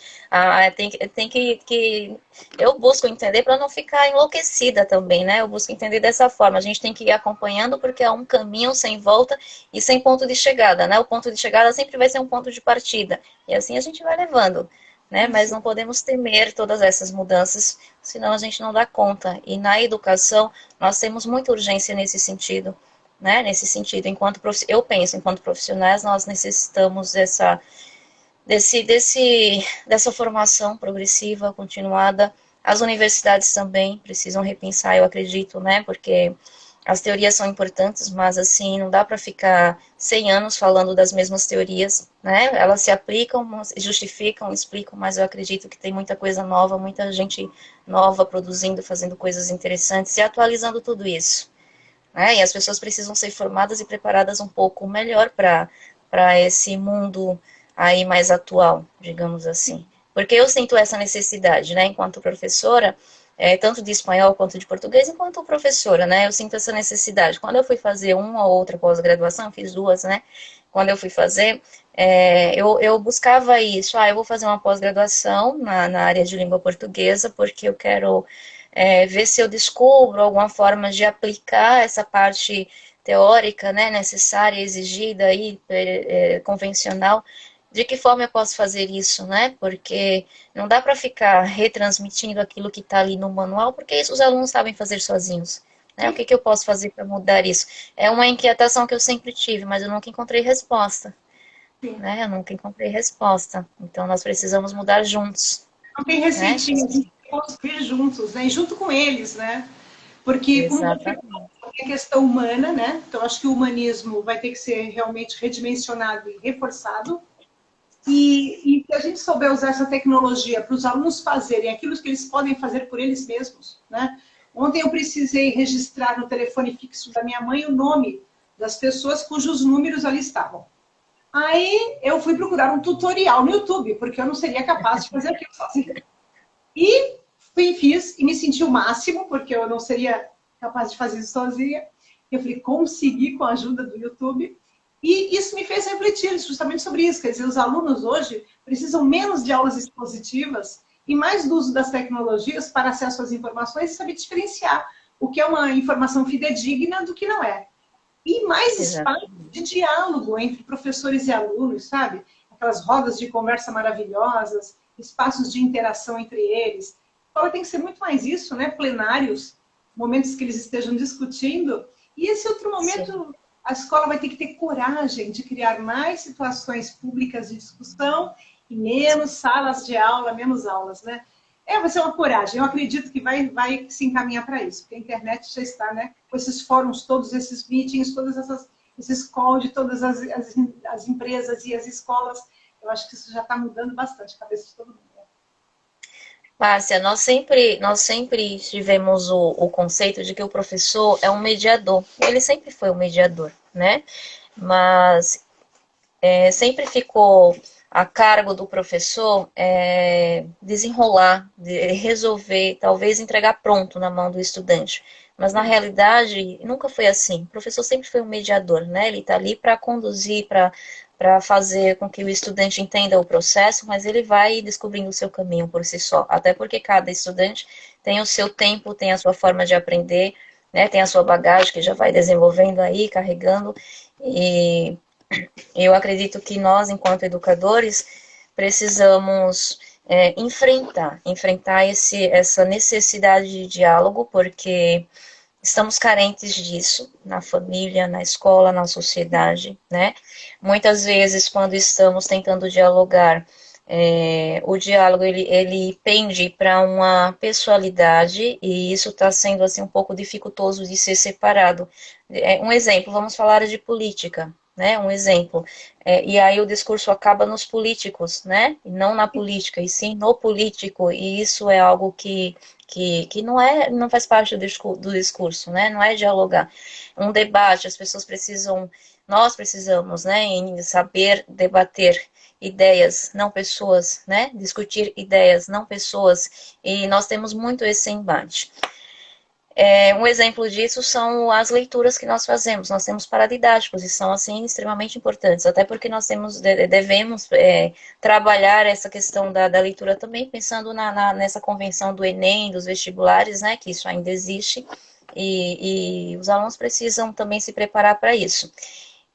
Eu busco entender para não ficar enlouquecida também, né? Eu busco entender dessa forma, a gente tem que ir acompanhando porque é um caminho sem volta e sem ponto de chegada, né? O ponto de chegada sempre vai ser um ponto de partida, e assim a gente vai levando, né? Mas não podemos temer todas essas mudanças, senão a gente não dá conta. E na educação, nós temos muita urgência nesse sentido, né? Nesse sentido, eu penso, enquanto profissionais, nós necessitamos dessa formação progressiva, continuada. As universidades também precisam repensar, eu acredito, né? Porque as teorias são importantes, mas assim, não dá para ficar 100 anos falando das mesmas teorias, né? Elas se aplicam, justificam, explicam, mas eu acredito que tem muita coisa nova, muita gente nova produzindo, fazendo coisas interessantes e atualizando tudo isso, né? E as pessoas precisam ser formadas e preparadas um pouco melhor para esse mundo aí mais atual, digamos assim. Porque eu sinto essa necessidade, né, enquanto professora, tanto de espanhol quanto de português, enquanto professora, né, eu sinto essa necessidade. Quando eu fui fazer uma ou outra pós-graduação, fiz duas, né, quando eu fui fazer, eu buscava isso, eu vou fazer uma pós-graduação na área de língua portuguesa, porque eu quero ver se eu descubro alguma forma de aplicar essa parte teórica, né, necessária, exigida e convencional. De que forma eu posso fazer isso, né? Porque não dá para ficar retransmitindo aquilo que está ali no manual, porque isso os alunos sabem fazer sozinhos, né? O que eu posso fazer para mudar isso? É uma inquietação que eu sempre tive, mas eu nunca encontrei resposta, né? Eu nunca encontrei resposta. Então nós precisamos mudar juntos. Não tem receitinha, a gente tem que construir juntos, né? E junto com eles, né? Porque, como você falou, é questão humana, né? Então, acho que o humanismo vai ter que ser realmente redimensionado e reforçado. E se a gente souber usar essa tecnologia para os alunos fazerem aquilo que eles podem fazer por eles mesmos, né? Ontem eu precisei registrar no telefone fixo da minha mãe o nome das pessoas cujos números ali estavam. Aí eu fui procurar um tutorial no YouTube, porque eu não seria capaz de fazer aquilo sozinha. E fiz, e me senti o máximo, porque eu não seria capaz de fazer isso sozinha. Eu falei, consegui com a ajuda do YouTube. E isso me fez refletir justamente sobre isso. Quer dizer, os alunos hoje precisam menos de aulas expositivas e mais do uso das tecnologias para acesso às informações e saber diferenciar o que é uma informação fidedigna do que não é. E mais espaço de diálogo entre professores e alunos, sabe? Aquelas rodas de conversa maravilhosas, espaços de interação entre eles. A escola tem que ser muito mais isso, né? Plenários, momentos que eles estejam discutindo. E esse outro momento, a escola vai ter que ter coragem de criar mais situações públicas de discussão e menos salas de aula, menos aulas, né? Vai ser uma coragem. Eu acredito que vai se encaminhar para isso, porque a internet já está, né? Com esses fóruns, todos esses meetings, esses calls de todas as empresas e as escolas. Eu acho que isso já está mudando bastante a cabeça de todo mundo. Márcia, nós sempre tivemos o conceito de que o professor é um mediador. Ele sempre foi um mediador, né? Mas sempre ficou a cargo do professor desenrolar, resolver, talvez entregar pronto na mão do estudante. Mas na realidade nunca foi assim. O professor sempre foi um mediador, né? Ele está ali para conduzir, para fazer com que o estudante entenda o processo, mas ele vai descobrindo o seu caminho por si só, até porque cada estudante tem o seu tempo, tem a sua forma de aprender, né, tem a sua bagagem que já vai desenvolvendo aí, carregando, e eu acredito que nós, enquanto educadores, precisamos enfrentar essa necessidade de diálogo, porque estamos carentes disso na família, na escola, na sociedade, né? Muitas vezes, quando estamos tentando dialogar, o diálogo ele pende para uma pessoalidade e isso está sendo assim um pouco dificultoso de ser separado. Um exemplo, vamos falar de política, né? Um exemplo. E aí o discurso acaba nos políticos, né? E não na política, e sim no político. E isso é algo que não faz parte do discurso, né? Não é dialogar. Um debate, as pessoas precisam, nós precisamos, né? Em saber debater ideias, não pessoas, né? Discutir ideias, não pessoas. E nós temos muito esse embate. Um exemplo disso são as leituras que nós fazemos. Nós temos paradidáticos e são, assim, extremamente importantes, até porque nós devemos trabalhar essa questão da leitura também, pensando nessa convenção do Enem, dos vestibulares, né, que isso ainda existe, e os alunos precisam também se preparar para isso.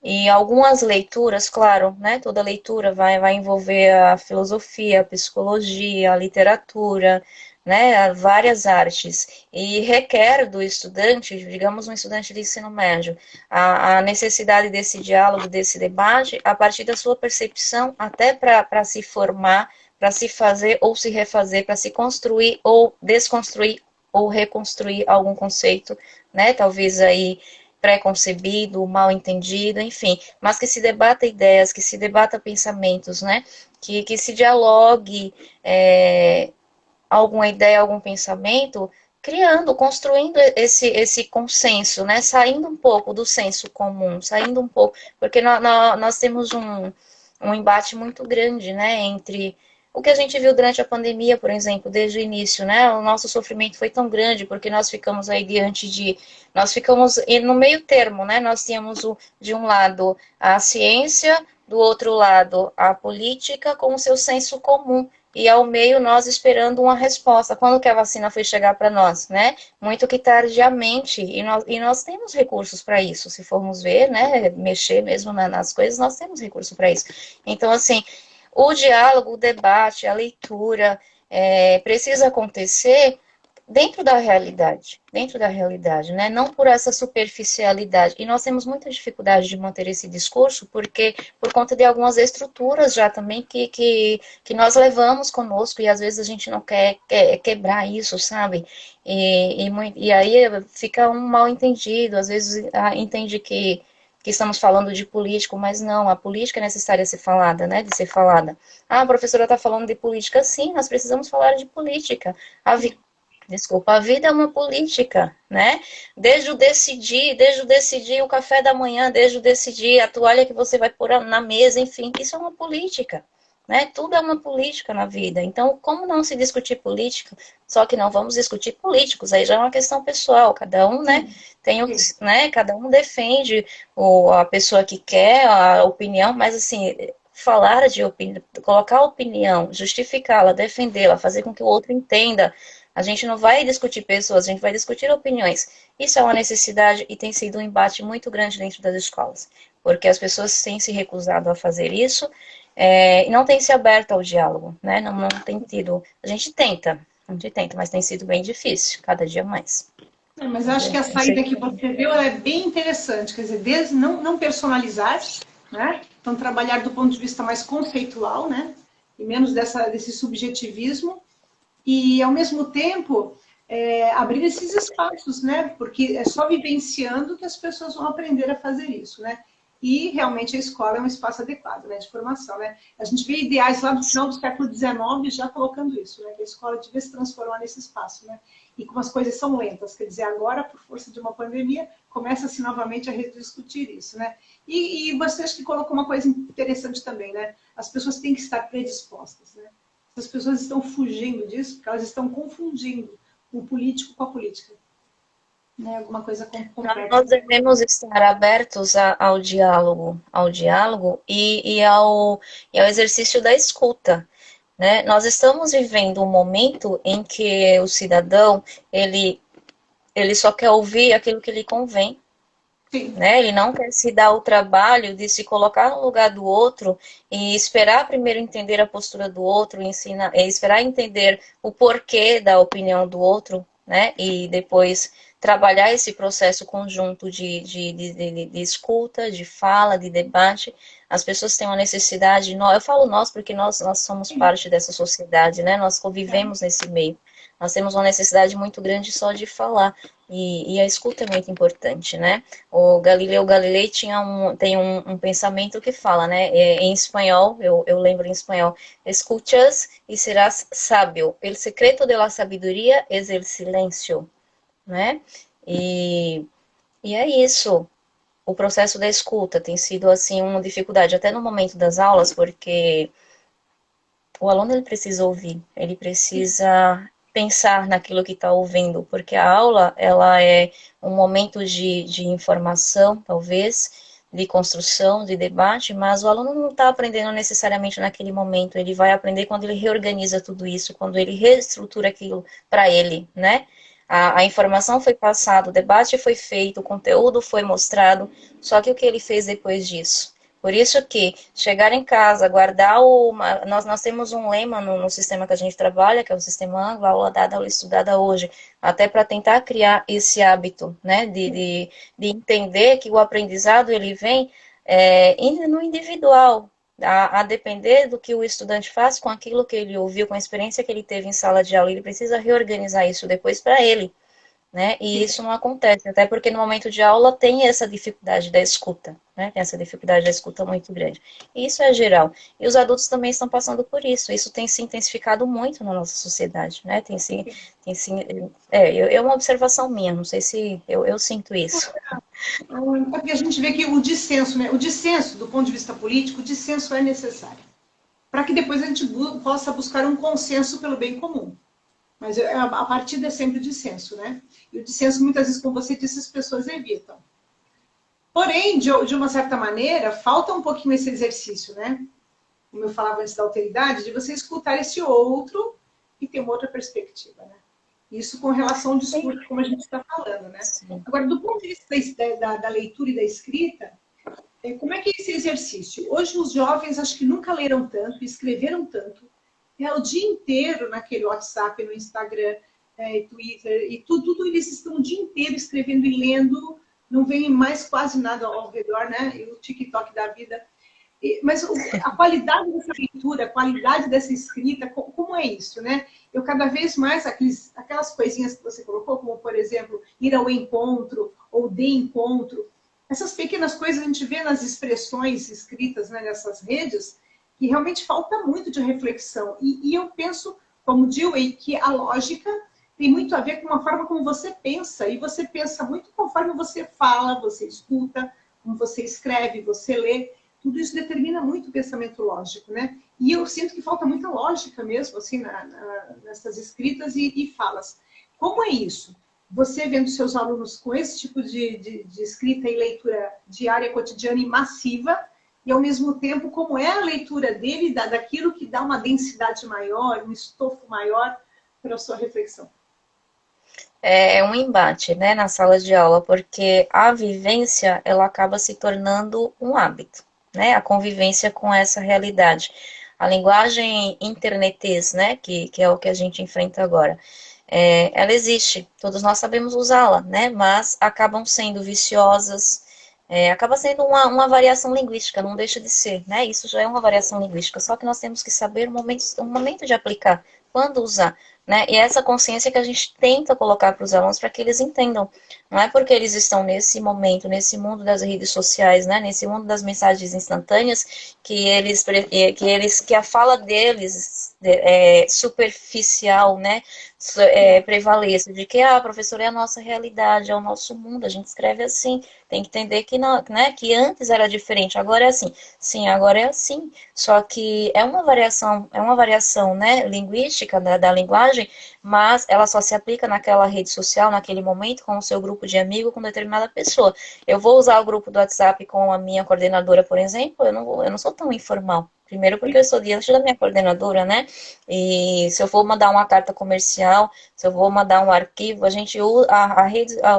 E algumas leituras, claro, né, toda leitura vai envolver a filosofia, a psicologia, a literatura, né, várias artes, e requer do estudante, digamos um estudante de ensino médio, a necessidade desse diálogo, desse debate, a partir da sua percepção, até para se formar, para se fazer ou se refazer, para se construir ou desconstruir ou reconstruir algum conceito, né, talvez aí pré-concebido, mal entendido, enfim, mas que se debata ideias, que se debata pensamentos, né, que se dialogue alguma ideia, algum pensamento, criando, construindo esse consenso, né? Saindo um pouco do senso comum, saindo um pouco, porque nós temos um embate muito grande, né? Entre o que a gente viu durante a pandemia, por exemplo, desde o início, né? O nosso sofrimento foi tão grande porque nós ficamos aí nós ficamos no meio termo, né? Nós tínhamos de um lado a ciência, do outro lado a política com o seu senso comum e ao meio nós esperando uma resposta. Quando que a vacina foi chegar para nós, né? Muito que tardiamente, e nós temos recursos para isso, se formos ver, né? Mexer mesmo nas coisas, nós temos recurso para isso. Então, assim, o diálogo, o debate, a leitura precisa acontecer dentro da realidade, né? Não por essa superficialidade. E nós temos muita dificuldade de manter esse discurso, porque por conta de algumas estruturas já também que nós levamos conosco, e às vezes a gente não quer quebrar isso, sabe? E aí fica um mal entendido, às vezes entende que estamos falando de político, mas não, a política é necessária ser falada, né? De ser falada. Ah, a professora está falando de política, sim, nós precisamos falar de política. Desculpa, a vida é uma política, né? Desde o decidir o café da manhã, desde o decidir a toalha que você vai pôr na mesa, enfim, isso é uma política, né? Tudo é uma política na vida. Então, como não se discutir política? Só que não vamos discutir políticos, aí já é uma questão pessoal, cada um, né, tem né, cada um defende a pessoa que quer, a opinião, mas assim, falar de opinião, colocar a opinião, justificá-la, defendê-la, fazer com que o outro entenda. A gente não vai discutir pessoas, a gente vai discutir opiniões. Isso é uma necessidade e tem sido um embate muito grande dentro das escolas, porque as pessoas têm se recusado a fazer isso e não têm se aberto ao diálogo, né? Não tem tido. A gente tenta, mas tem sido bem difícil, cada dia mais. Mas eu acho que a saída que você deu é bem interessante, quer dizer, desde não personalizar, né? Então trabalhar do ponto de vista mais conceitual, né? E menos desse subjetivismo. E, ao mesmo tempo, abrir esses espaços, né? Porque é só vivenciando que as pessoas vão aprender a fazer isso, né? E, realmente, a escola é um espaço adequado, né? De formação, né? A gente vê ideais lá do final do século XIX já colocando isso, né? Que a escola devia se transformar nesse espaço, né? E como as coisas são lentas, quer dizer, agora, por força de uma pandemia, começa-se novamente a rediscutir isso, né? E você acha que colocou uma coisa interessante também, né? As pessoas têm que estar predispostas, né? As pessoas estão fugindo disso porque elas estão confundindo o político com a política. né? Alguma coisa Nós complexa. devemos estar abertos ao diálogo e ao exercício da escuta, né? Nós estamos vivendo um momento em que o cidadão, ele só quer ouvir aquilo que lhe convém, Sim, né? Ele não quer se dar o trabalho de se colocar no lugar do outro e esperar primeiro entender a postura do outro, esperar entender o porquê da opinião do outro, né? E depois trabalhar esse processo conjunto de escuta, de fala, de debate. As pessoas têm uma necessidade, eu falo nós porque nós somos parte dessa sociedade, né? Nós é. convivemos nesse meio. Nós temos uma necessidade muito grande só de falar. E a escuta é muito importante, né? O Galileu Galilei tem um pensamento que fala, né? Em espanhol, eu lembro em espanhol, escuchas e serás sábio. El secreto de la sabiduría es el silencio, né? E, e é isso. O processo da escuta tem sido, assim, uma dificuldade, até no momento das aulas, porque o aluno ele precisa ouvir, ele precisa pensar naquilo que está ouvindo, porque a aula ela é um momento de informação, talvez, de construção, de debate, mas o aluno não está aprendendo necessariamente naquele momento, ele vai aprender quando ele reorganiza tudo isso, quando ele reestrutura aquilo para ele, né? A informação foi passada, o debate foi feito, o conteúdo foi mostrado, só que o que ele fez depois disso? Por isso que chegar em casa, guardar nós temos um lema no sistema que a gente trabalha, que é o sistema Anglo, aula dada, aula estudada hoje, até para tentar criar esse hábito, né, de entender que o aprendizado ele vem no individual, a depender do que o estudante faz com aquilo que ele ouviu, com a experiência que ele teve em sala de aula, ele precisa reorganizar isso depois para ele, né? E isso não acontece, até porque no momento de aula tem essa dificuldade da escuta, né? Tem essa dificuldade da escuta muito grande. E isso é geral. E os adultos também estão passando por isso. Isso tem se intensificado muito na nossa sociedade, né? É uma observação minha, não sei se eu sinto isso. É porque a gente vê que o dissenso, né? O dissenso, do ponto de vista político, o dissenso é necessário. Para que depois a gente possa buscar um consenso pelo bem comum. Mas a partida é sempre o dissenso, né? E o dissenso, muitas vezes, como você disse, as pessoas evitam. Porém, de uma certa maneira, falta um pouquinho esse exercício, né? Como eu falava antes da alteridade, de você escutar esse outro e ter uma outra perspectiva, né? Isso com relação ao discurso, como a gente está falando, né? Sim. Agora, do ponto de vista da leitura e da escrita, como é que é esse exercício? Hoje os jovens acho que nunca leram tanto, escreveram tanto, o dia inteiro naquele WhatsApp, no Instagram, Twitter, e tudo eles estão o dia inteiro escrevendo e lendo, não vem mais quase nada ao redor, né? E o TikTok da vida. Mas a qualidade dessa leitura, a qualidade dessa escrita, como é isso, né? Eu cada vez mais, aquelas coisinhas que você colocou, como, por exemplo, ir ao encontro ou de encontro, essas pequenas coisas a gente vê nas expressões escritas, né, nessas redes, que realmente falta muito de reflexão. E eu penso, como Dewey, que a lógica tem muito a ver com a forma como você pensa, e você pensa muito conforme você fala, você escuta, como você escreve, você lê. Tudo isso determina muito o pensamento lógico, né? E eu sinto que falta muita lógica mesmo, assim, nessas escritas e falas. Como é isso? Você vendo seus alunos com esse tipo de escrita e leitura diária, cotidiana e massiva, e ao mesmo tempo, como é a leitura dele, daquilo que dá uma densidade maior, um estofo maior para a sua reflexão. É um embate, né, na sala de aula, porque a vivência, ela acaba se tornando um hábito, né, a convivência com essa realidade. A linguagem internetês, né, que é o que a gente enfrenta agora, ela existe, todos nós sabemos usá-la, né, mas acabam sendo viciosas, acaba sendo uma variação linguística, não deixa de ser, né, isso já é uma variação linguística, só que nós temos que saber o momento de aplicar, quando usar, né? E essa consciência que a gente tenta colocar para os alunos para que eles entendam. Não é porque eles estão nesse momento, nesse mundo das redes sociais, né? Nesse mundo das mensagens instantâneas, que a fala deles é superficial, né? Prevaleça de que a professora é a nossa realidade, é o nosso mundo, a gente escreve assim. Tem que entender que não, né? Que antes era diferente, agora é assim. Sim, agora é assim. Só que é uma variação, né, linguística da linguagem linguagem, mas ela só se aplica naquela rede social, naquele momento, com o seu grupo de amigos, com determinada pessoa. Eu vou usar o grupo do WhatsApp com a minha coordenadora, por exemplo, eu não sou tão informal. Primeiro porque eu estou diante da minha coordenadora, né? E se eu for mandar uma carta comercial, se eu vou mandar um arquivo, a gente usa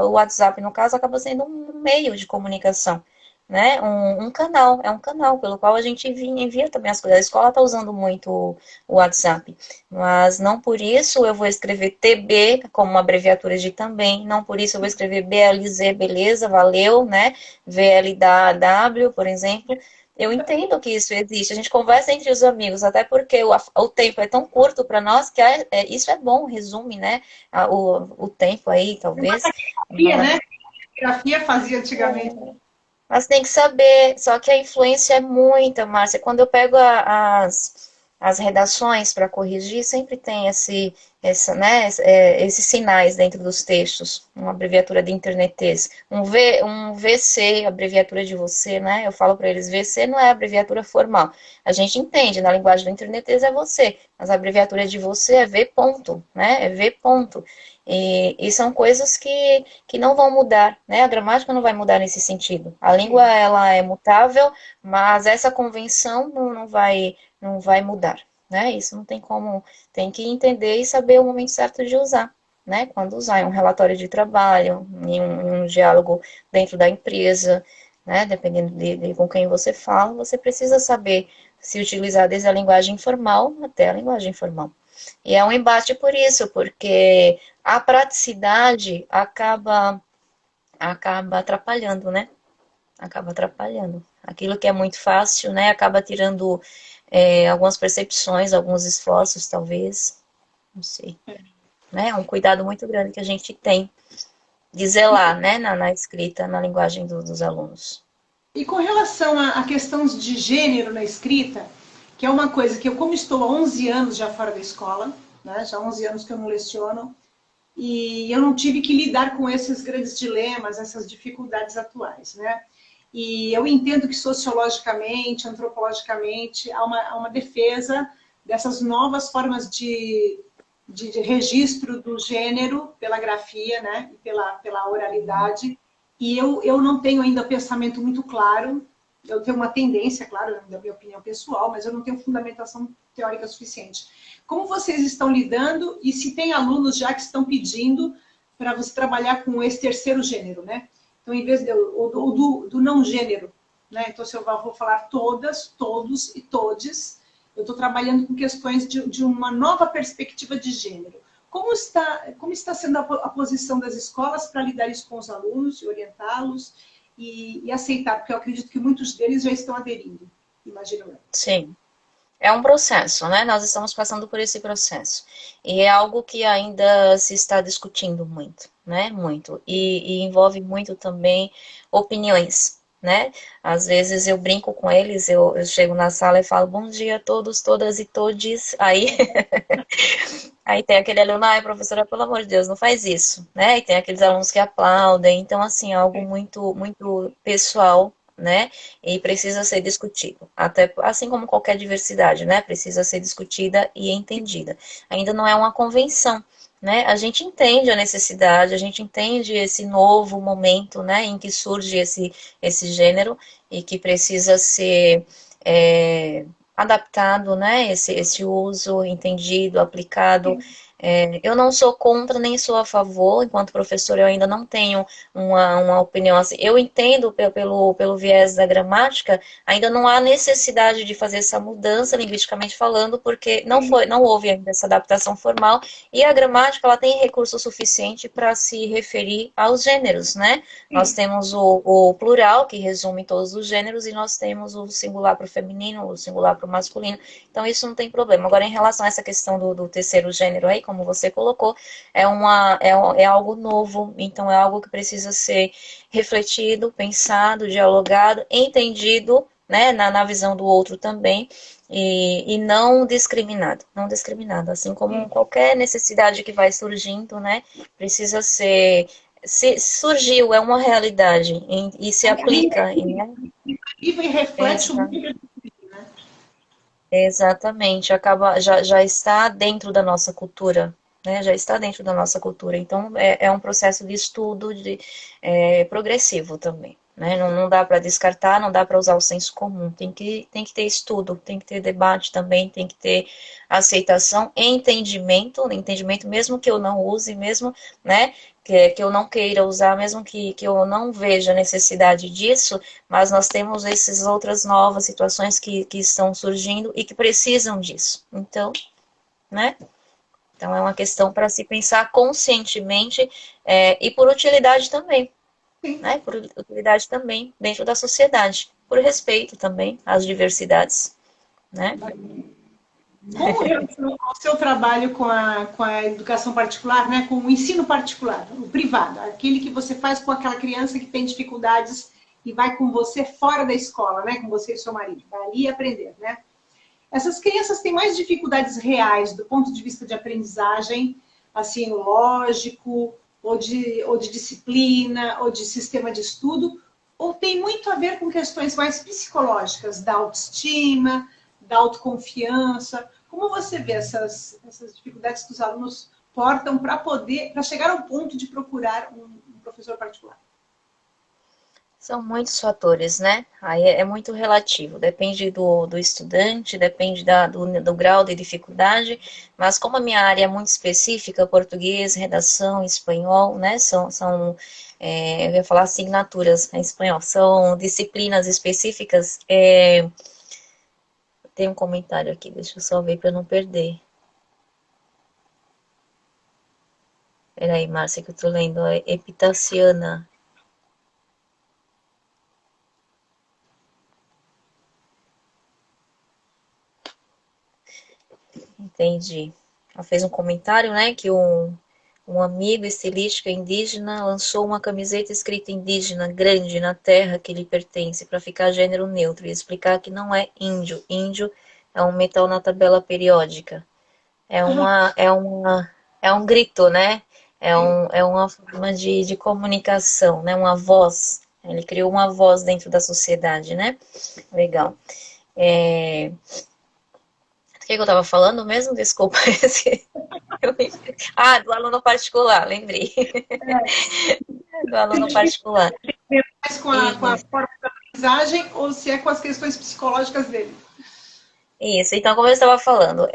o WhatsApp, no caso, acaba sendo um meio de comunicação, né? É um canal pelo qual a gente envia também as coisas. A escola está usando muito o WhatsApp, mas não por isso eu vou escrever TB como uma abreviatura de também, não por isso eu vou escrever BLZ, beleza, valeu, né? VLW, por exemplo. Eu entendo que isso existe, a gente conversa entre os amigos, até porque o tempo é tão curto para nós que isso é bom, resume, né? O tempo aí, talvez. Grafia, né? Grafia fazia antigamente. Mas tem que saber, só que a influência é muita, Márcia. Quando eu pego as redações para corrigir, sempre tem né, esses sinais dentro dos textos, uma abreviatura de internetês. Um VC, abreviatura de você, né? Eu falo para eles, VC não é abreviatura formal. A gente entende, na linguagem do internetês é você, mas a abreviatura de você é V ponto, né? É V ponto. E são coisas que não vão mudar, né? A gramática não vai mudar nesse sentido. A língua, ela é mutável, mas essa convenção não vai mudar, né? Isso não tem como, tem que entender e saber o momento certo de usar, né? Quando usar em um relatório de trabalho, em um diálogo dentro da empresa, né? Dependendo de com quem você fala, você precisa saber se utilizar desde a linguagem informal até a linguagem formal. E é um embate por isso, porque a praticidade acaba atrapalhando, né? Acaba atrapalhando. Aquilo que é muito fácil, né? Acaba tirando algumas percepções, alguns esforços, talvez. Não sei. Né? É um cuidado muito grande que a gente tem de zelar, né? Na escrita, na linguagem dos alunos. E com relação a questões de gênero na escrita, que é uma coisa que eu, como estou há 11 anos já fora da escola, né? Já há 11 anos que eu não leciono, e eu não tive que lidar com esses grandes dilemas, essas dificuldades atuais, né? E eu entendo que sociologicamente, antropologicamente, há uma defesa dessas novas formas de registro do gênero pela grafia, né? E pela oralidade. E eu não tenho ainda pensamento muito claro. Eu tenho uma tendência, claro, da minha opinião pessoal, mas eu não tenho fundamentação teórica suficiente. Como vocês estão lidando e se tem alunos já que estão pedindo para você trabalhar com esse terceiro gênero, né? Então, em vez do não gênero, né? Então, se eu vou falar todas, todos e todes, eu estou trabalhando com questões de uma nova perspectiva de gênero. Como está sendo a posição das escolas para lidar isso com os alunos e orientá-los e aceitar? Porque eu acredito que muitos deles já estão aderindo, imagino eu. Sim. É um processo, né? Nós estamos passando por esse processo. E é algo que ainda se está discutindo muito, né? Muito. E envolve muito também opiniões, né? Às vezes eu brinco com eles, eu chego na sala e falo, bom dia a todos, todas e todes. Aí tem aquele aluno, ai, professora, pelo amor de Deus, não faz isso, né? E tem aqueles alunos que aplaudem. Então, assim, é algo muito, muito pessoal, né? E precisa ser discutido. Até assim como qualquer diversidade, né? Precisa ser discutida e entendida. Ainda não é uma convenção, né? A gente entende a necessidade, a gente entende esse novo momento, né? Em que surge esse gênero e que precisa ser adaptado, né? Esse uso entendido, aplicado. Eu não sou contra nem sou a favor, enquanto professora eu ainda não tenho uma opinião assim. Eu entendo pelo viés da gramática, ainda não há necessidade de fazer essa mudança linguisticamente falando, porque não houve ainda essa adaptação formal, e a gramática ela tem recurso suficiente para se referir aos gêneros, né? Nós temos o plural, que resume todos os gêneros, e nós temos o singular para o feminino, o singular para o masculino, então isso não tem problema. Agora, em relação a essa questão do terceiro gênero aí, como você colocou, é algo novo, então é algo que precisa ser refletido, pensado, dialogado, entendido, né, na visão do outro também, e não discriminado, assim como qualquer necessidade que vai surgindo, né, precisa ser, se surgiu, é uma realidade, e se aplica, né? E reflete o mundo. Exatamente, já está dentro da nossa cultura, né? Já está dentro da nossa cultura. Então, é um processo de estudo progressivo também. Né? Não dá para descartar, não dá para usar o senso comum. Tem que ter estudo, tem que ter debate também, tem que ter aceitação e entendimento mesmo que eu não use, mesmo, né? Que eu não queira usar, mesmo que eu não veja necessidade disso, mas nós temos essas outras novas situações que estão surgindo e que precisam disso. Então, né? Então, é uma questão para se pensar conscientemente e por utilidade também, Sim. né? Por utilidade também dentro da sociedade, por respeito também às diversidades, né? Como relação ao seu trabalho com a educação particular, né, com o ensino particular, o privado, aquele que você faz com aquela criança que tem dificuldades e vai com você fora da escola, né, com você e seu marido, vai ali aprender, né? Essas crianças têm mais dificuldades reais do ponto de vista de aprendizagem, assim, lógico, ou de disciplina, ou de sistema de estudo, ou tem muito a ver com questões mais psicológicas, da autoestima, da autoconfiança. Como você vê essas dificuldades que os alunos portam para chegar ao ponto de procurar um professor particular? São muitos fatores, né? Aí é muito relativo, depende do estudante, depende do grau de dificuldade, mas como a minha área é muito específica, português, redação, espanhol, né? Eu ia falar assinaturas em espanhol, são disciplinas específicas. Tem um comentário aqui, deixa eu só ver para não perder. Peraí, Márcia, que eu tô lendo, é Epitaciana. Entendi. Ela fez um comentário, né, que um amigo estilístico indígena lançou uma camiseta escrita indígena grande na terra que lhe pertence para ficar gênero neutro e explicar que não é índio. Índio é um metal na tabela periódica. É um grito, né? É uma forma de comunicação, né? Uma voz. Ele criou uma voz dentro da sociedade, né? Legal. O que eu estava falando mesmo? Desculpa. Do aluno particular, lembrei. Do aluno particular. Mais com a forma de aprendizagem ou se é com as questões psicológicas dele? Isso, então, como eu estava falando,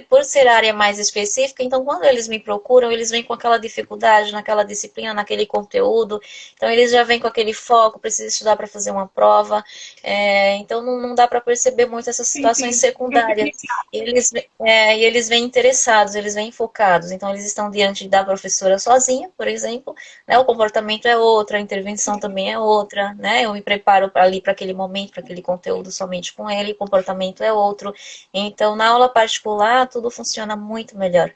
por ser área mais específica, então, quando eles me procuram, eles vêm com aquela dificuldade naquela disciplina, naquele conteúdo, então, eles já vêm com aquele foco, precisa estudar para fazer uma prova, então, não dá para perceber muito essas situações secundárias. E eles vêm interessados, eles vêm focados, então, eles estão diante da professora sozinha, por exemplo, né, o comportamento é outro, a intervenção também é outra, né, eu me preparo ali para aquele momento, para aquele conteúdo somente com ele, o comportamento é outro. Então, na aula particular, tudo funciona muito melhor,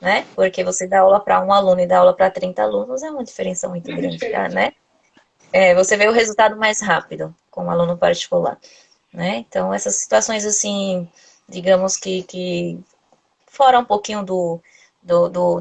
né? Porque você dá aula para um aluno e dá aula para 30 alunos é uma diferença muito grande, né? Você vê o resultado mais rápido com um aluno particular, né? Então, essas situações, assim, digamos que fora um pouquinho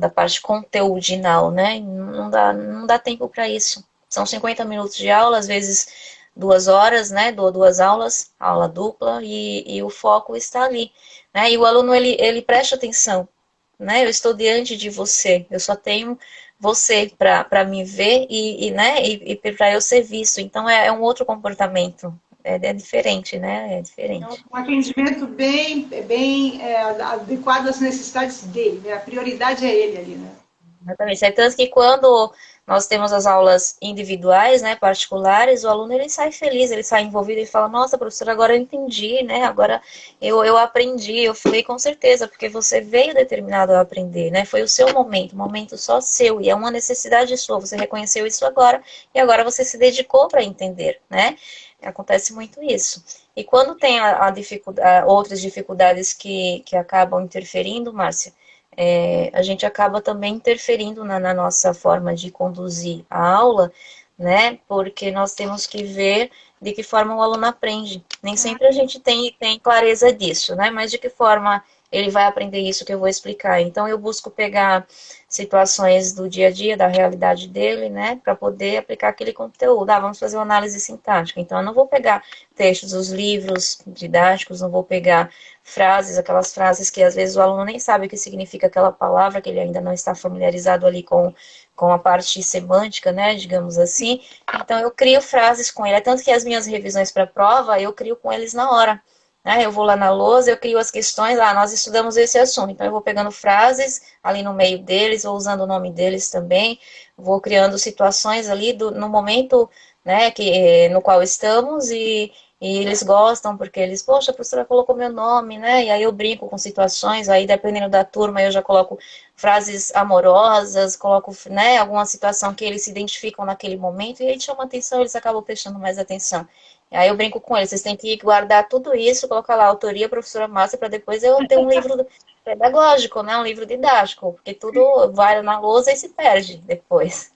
da parte conteudinal, né? Não dá tempo para isso. São 50 minutos de aula, às vezes 2 horas, né? Dou 2 aulas, aula dupla, e o foco está ali, né? E o aluno, ele presta atenção, né? Eu estou diante de você, eu só tenho você para me ver né? E para eu ser visto. Então, é um outro comportamento. É diferente, né? É É diferente. um atendimento bem adequado às necessidades dele, né? A prioridade é ele ali, né? Exatamente. É tanto que quando nós temos as aulas individuais, né, particulares, o aluno ele sai feliz, ele sai envolvido e fala, nossa, professora, agora eu entendi, né, agora eu aprendi. Eu falei, com certeza, porque você veio determinado a aprender, né, foi o seu momento, um momento só seu, e é uma necessidade sua, você reconheceu isso agora, e agora você se dedicou para entender, né, acontece muito isso. E quando tem outras dificuldades que acabam interferindo, Márcia, a gente acaba também interferindo na nossa forma de conduzir a aula, né? Porque nós temos que ver de que forma o aluno aprende. Nem sempre a gente tem clareza disso, né? Mas de que forma ele vai aprender isso que eu vou explicar. Então, eu busco pegar situações do dia a dia, da realidade dele, né, para poder aplicar aquele conteúdo. Ah, vamos fazer uma análise sintática. Então, eu não vou pegar textos dos livros didáticos, não vou pegar frases, aquelas frases que às vezes o aluno nem sabe o que significa aquela palavra, que ele ainda não está familiarizado ali com a parte semântica, né, digamos assim. Então, eu crio frases com ele. É tanto que as minhas revisões para a prova, eu crio com eles na hora. Né? Eu vou lá na lousa, eu crio as questões, nós estudamos esse assunto. Então, eu vou pegando frases ali no meio deles, vou usando o nome deles também, vou criando situações ali no momento, né, no qual estamos e eles gostam, porque eles, poxa, a professora colocou meu nome, né? E aí eu brinco com situações, aí dependendo da turma, eu já coloco frases amorosas, coloco, né, alguma situação que eles se identificam naquele momento, e aí chama atenção, eles acabam prestando mais atenção. E aí eu brinco com eles, vocês têm que guardar tudo isso, colocar lá a autoria, professora Márcia, para depois eu ter um livro pedagógico, né? Um livro didático, porque tudo vai na lousa e se perde depois.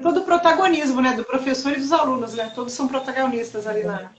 Todo o protagonismo, né, do professor e dos alunos, né? Todos são protagonistas ali na.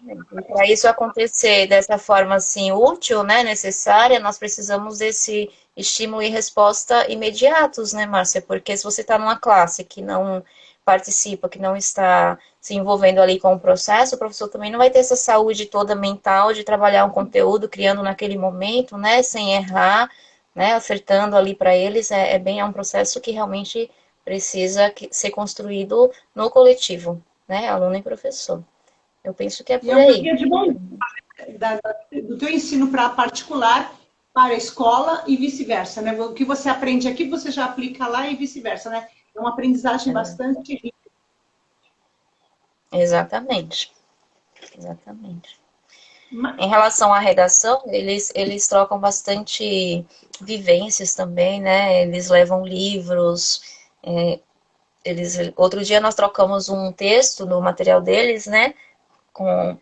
Para isso acontecer dessa forma assim útil, né, necessária, nós precisamos desse estímulo e resposta imediatos, né, Márcia? Porque se você está numa classe que não participa, que não está se envolvendo ali com o processo, o professor também não vai ter essa saúde toda mental de trabalhar um conteúdo, criando naquele momento, né, sem errar, né, acertando ali para eles, é um processo que realmente precisa ser construído no coletivo, né, aluno e professor. Eu penso que é E é por uma aí. linha de mão do teu ensino para particular para a escola e vice-versa, né? O que você aprende aqui, você já aplica lá e vice-versa, né? É uma aprendizagem bastante rica. Exatamente. Exatamente. Em relação à redação, eles trocam bastante vivências também, né? Eles levam livros, outro dia nós trocamos um texto no material deles, né? Com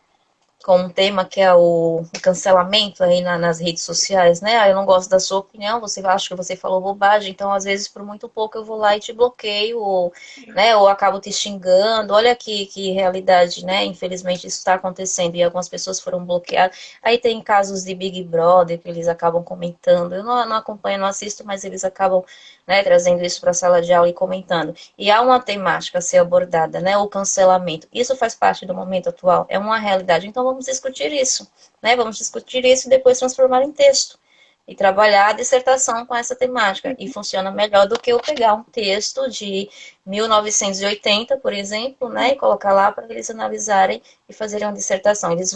um tema que é o cancelamento aí nas redes sociais, né? Eu não gosto da sua opinião, você acha que você falou bobagem, então às vezes por muito pouco eu vou lá e te bloqueio, ou, né, ou acabo te xingando. Olha que realidade, né? Infelizmente isso está acontecendo e algumas pessoas foram bloqueadas. Aí tem casos de Big Brother que eles acabam comentando. Eu não acompanho, não assisto, mas eles acabam, né, trazendo isso para a sala de aula e comentando. E há uma temática a ser abordada, né? O cancelamento. Isso faz parte do momento atual, é uma realidade. Então vamos discutir isso, né? Vamos discutir isso e depois transformar em texto. E trabalhar a dissertação com essa temática. E funciona melhor do que eu pegar um texto de 1980, por exemplo, né? E colocar lá para eles analisarem e fazerem uma dissertação. Eles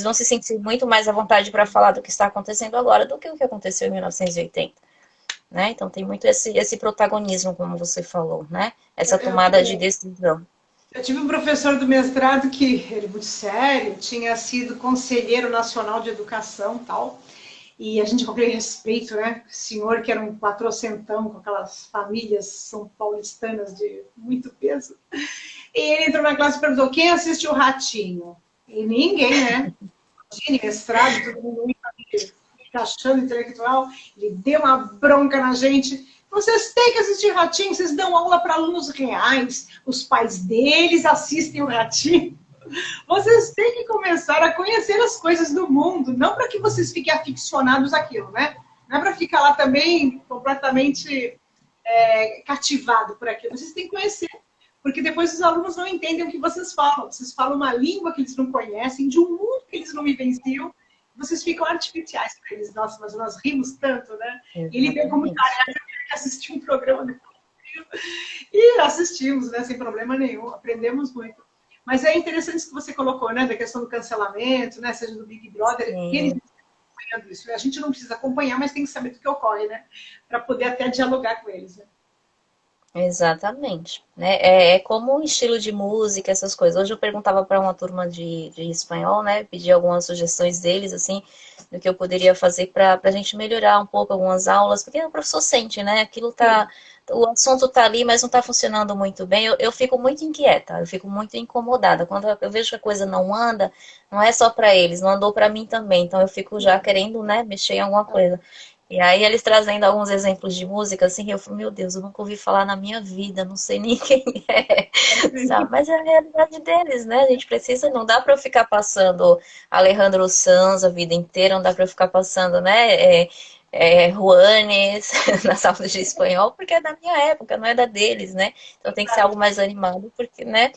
vão se sentir muito mais à vontade para falar do que está acontecendo agora do que o que aconteceu em 1980. Né? Então tem muito esse protagonismo, como você falou, né? Essa tomada de decisão. Eu tive um professor do mestrado que, ele muito sério, tinha sido conselheiro nacional de educação e tal, e a gente com aquele respeito, né? O senhor que era um patrocentão com aquelas famílias são paulistanas de muito peso. E ele entrou na classe e perguntou, quem assistiu o Ratinho? E ninguém, né? Imagine, mestrado, todo mundo achando intelectual, ele deu uma bronca na gente. Vocês têm que assistir Ratinho, vocês dão aula para alunos reais, os pais deles assistem o Ratinho. Vocês têm que começar a conhecer as coisas do mundo, não para que vocês fiquem aficionados àquilo, né? Não é para ficar lá também completamente cativado por aquilo. Vocês têm que conhecer, porque depois os alunos não entendem o que vocês falam. Vocês falam uma língua que eles não conhecem, de um mundo que eles não vivenciam, vocês ficam artificiais para eles. Nossa, mas nós rimos tanto, né? Exatamente. Ele veio como tarefa assistir um programa do e assistimos, né? Sem problema nenhum, aprendemos muito. Mas é interessante isso que você colocou, né? Da questão do cancelamento, né? Seja do Big Brother, e eles estão acompanhando isso. A gente não precisa acompanhar, mas tem que saber do que ocorre, né? Para poder até dialogar com eles, né? Exatamente. Né? É como um estilo de música, essas coisas. Hoje eu perguntava para uma turma de espanhol, né? Pedi algumas sugestões deles, assim, do que eu poderia fazer para a gente melhorar um pouco algumas aulas, porque o professor sente, né? Aquilo tá. O assunto tá ali, mas não tá funcionando muito bem. Eu fico muito inquieta, eu fico muito incomodada. Quando eu vejo que a coisa não anda, não é só para eles, não andou para mim também. Então eu fico já querendo, né, mexer em alguma coisa. E aí eles trazendo alguns exemplos de música, assim, eu falei, meu Deus, eu nunca ouvi falar na minha vida, não sei nem quem é, sabe? Mas é a realidade deles, né? A gente precisa, não dá para eu ficar passando Alejandro Sanz a vida inteira, não dá para eu ficar passando, né? Juanes nas aulas de espanhol, porque é da minha época, não é da deles, né? Então tem que ser algo mais animado, porque, né?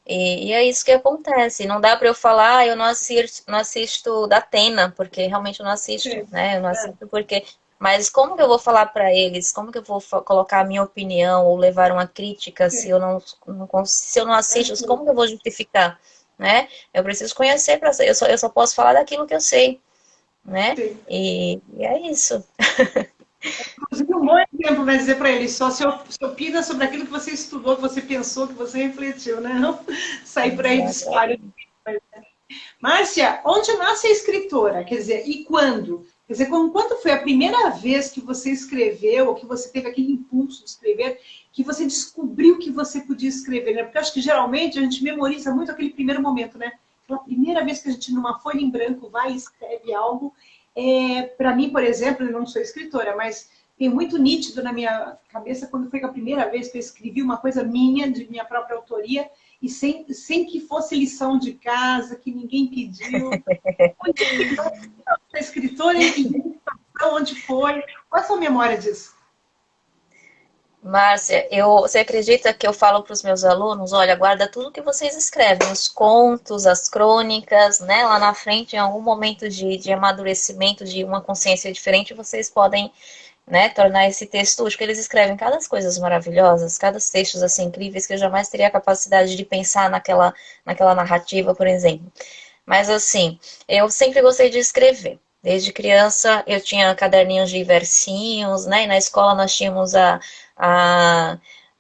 E é isso que acontece. Não dá para eu falar, eu não assisto da Atena, porque realmente eu não assisto, né? Eu não assisto porque. Mas como que eu vou falar para eles? Como que eu vou colocar a minha opinião ou levar uma crítica se eu se eu não assisto? Como que eu vou justificar, né? Eu preciso conhecer para eu só posso falar daquilo que eu sei, né? E é isso. Inclusive, um bom exemplo vai dizer para ele, só se opina sobre aquilo que você estudou, que você pensou, que você refletiu, né? Não sair por aí de história. Márcia, onde nasce a escritora? Quer dizer, e quando? Quer dizer, quando foi a primeira vez que você escreveu, ou que você teve aquele impulso de escrever, que você descobriu que você podia escrever, né? Porque eu acho que geralmente a gente memoriza muito aquele primeiro momento, né? Aquela primeira vez que a gente, numa folha em branco, vai e escreve algo. Para mim, por exemplo, eu não sou escritora, mas tem muito nítido na minha cabeça quando foi a primeira vez que eu escrevi uma coisa minha, de minha própria autoria, e sem que fosse lição de casa, que ninguém pediu. Onde a escritora, em que onde foi? Qual a sua memória disso? Márcia, você acredita que eu falo para os meus alunos, olha, guarda tudo que vocês escrevem, os contos, as crônicas, né? Lá na frente, em algum momento de amadurecimento, de uma consciência diferente, vocês podem, né, tornar esse texto útil, porque eles escrevem cada coisas maravilhosas, cada textos assim incríveis que eu jamais teria a capacidade de pensar naquela narrativa, por exemplo. Mas assim, eu sempre gostei de escrever. Desde criança eu tinha caderninhos de versinhos, né? E na escola nós tínhamos a,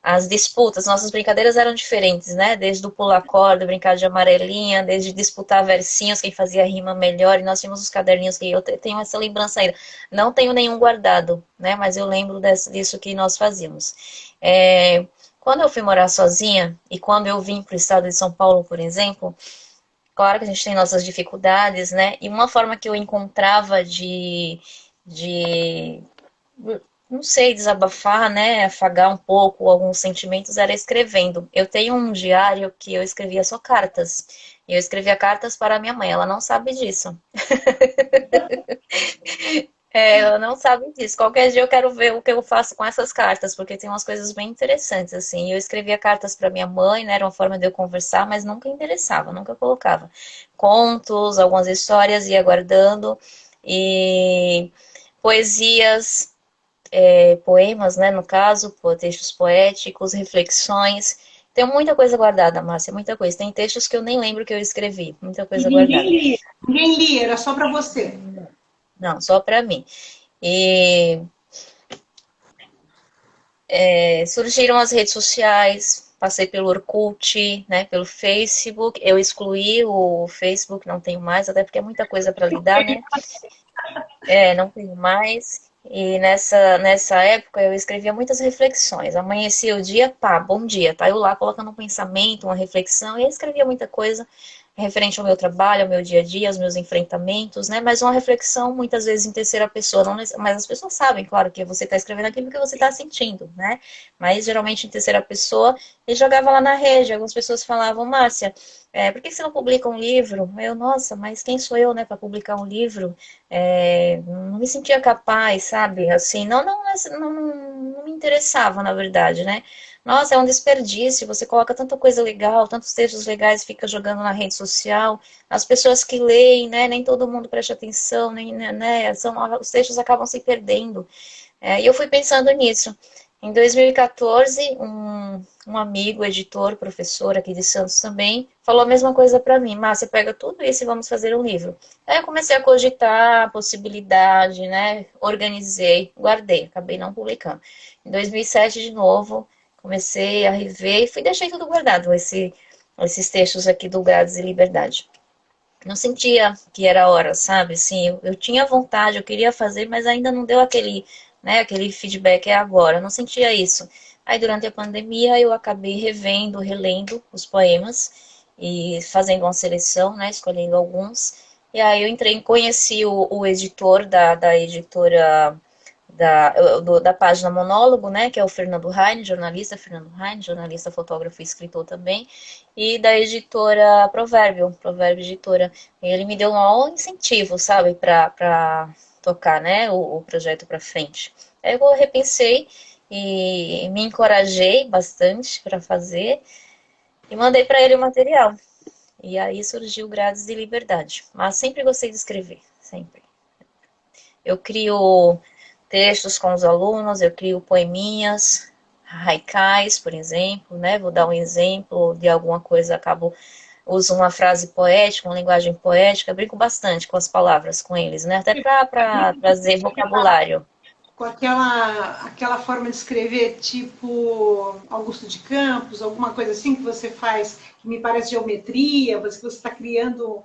as disputas, nossas brincadeiras eram diferentes, né? Desde o pular corda, brincar de amarelinha, desde disputar versinhos, quem fazia rima melhor, e nós tínhamos os caderninhos que eu tenho essa lembrança ainda. Não tenho nenhum guardado, né? Mas eu lembro disso que nós fazíamos. Quando eu fui morar sozinha, e quando eu vim para o estado de São Paulo, por exemplo, claro que a gente tem nossas dificuldades, né? E uma forma que eu encontrava de não sei, desabafar, né? Afagar um pouco alguns sentimentos era escrevendo. Eu tenho um diário que eu escrevia só cartas. Eu escrevia cartas para a minha mãe, ela não sabe disso. Ela não sabe disso. Qualquer dia eu quero ver o que eu faço com essas cartas, porque tem umas coisas bem interessantes, assim. Eu escrevia cartas para minha mãe, né? Era uma forma de eu conversar, mas nunca interessava, nunca colocava. Contos, algumas histórias, ia guardando. E poesias, poemas, né? No caso, textos poéticos, reflexões. Tem muita coisa guardada, Márcia, muita coisa. Tem textos que eu nem lembro que eu escrevi, muita E coisa guardada. ninguém lia, era só para você. Não, só para mim. E surgiram as redes sociais, passei pelo Orkut, né, pelo Facebook. Eu excluí o Facebook, não tenho mais, até porque é muita coisa para lidar, né? Não tenho mais. E nessa época eu escrevia muitas reflexões. Amanhecia o dia, pá, bom dia. Tá eu lá colocando um pensamento, uma reflexão, e eu escrevia muita coisa referente ao meu trabalho, ao meu dia a dia, aos meus enfrentamentos, né? Mas uma reflexão muitas vezes em terceira pessoa, não, mas as pessoas sabem, claro, que você está escrevendo aquilo que você está sentindo, né? Mas geralmente em terceira pessoa, e jogava lá na rede. Algumas pessoas falavam, Márcia, por que você não publica um livro? Eu, nossa, mas quem sou eu, né, para publicar um livro? Não me sentia capaz, sabe? Assim, não me interessava, na verdade, né? Nossa, é um desperdício, você coloca tanta coisa legal, tantos textos legais, fica jogando na rede social, as pessoas que leem, né, nem todo mundo presta atenção, nem, né, os textos acabam se perdendo. E eu fui pensando nisso. Em 2014, um amigo, editor, professor aqui de Santos também, falou a mesma coisa para mim. Márcia, pega tudo isso e vamos fazer um livro. Aí eu comecei a cogitar a possibilidade, né? Organizei, guardei, acabei não publicando. Em 2007, de novo, comecei a rever e deixei tudo guardado, esses textos aqui do Grades e Liberdade. Não sentia que era a hora, sabe? Assim, eu tinha vontade, eu queria fazer, mas ainda não deu aquele, né, aquele feedback agora. Eu não sentia isso. Aí, durante a pandemia, eu acabei revendo, relendo os poemas e fazendo uma seleção, né, escolhendo alguns. E aí eu conheci o editor da editora da página Monólogo, né, que é o Fernando Heine, Fernando Heine, jornalista, fotógrafo e escritor também, e da editora Provérbio Editora. Ele me deu um maior incentivo, sabe, para tocar, né, o projeto para frente. Aí eu repensei e me encorajei bastante para fazer e mandei para ele o material. E aí surgiu Grades de Liberdade. Mas sempre gostei de escrever, sempre. Eu crio textos com os alunos, eu crio poeminhas, haikais, por exemplo, né? Vou dar um exemplo de alguma coisa, uso uma frase poética, uma linguagem poética, brinco bastante com as palavras com eles, né? Até para trazer vocabulário. Com aquela forma de escrever, tipo Augusto de Campos, alguma coisa assim que você faz, que me parece geometria, você está criando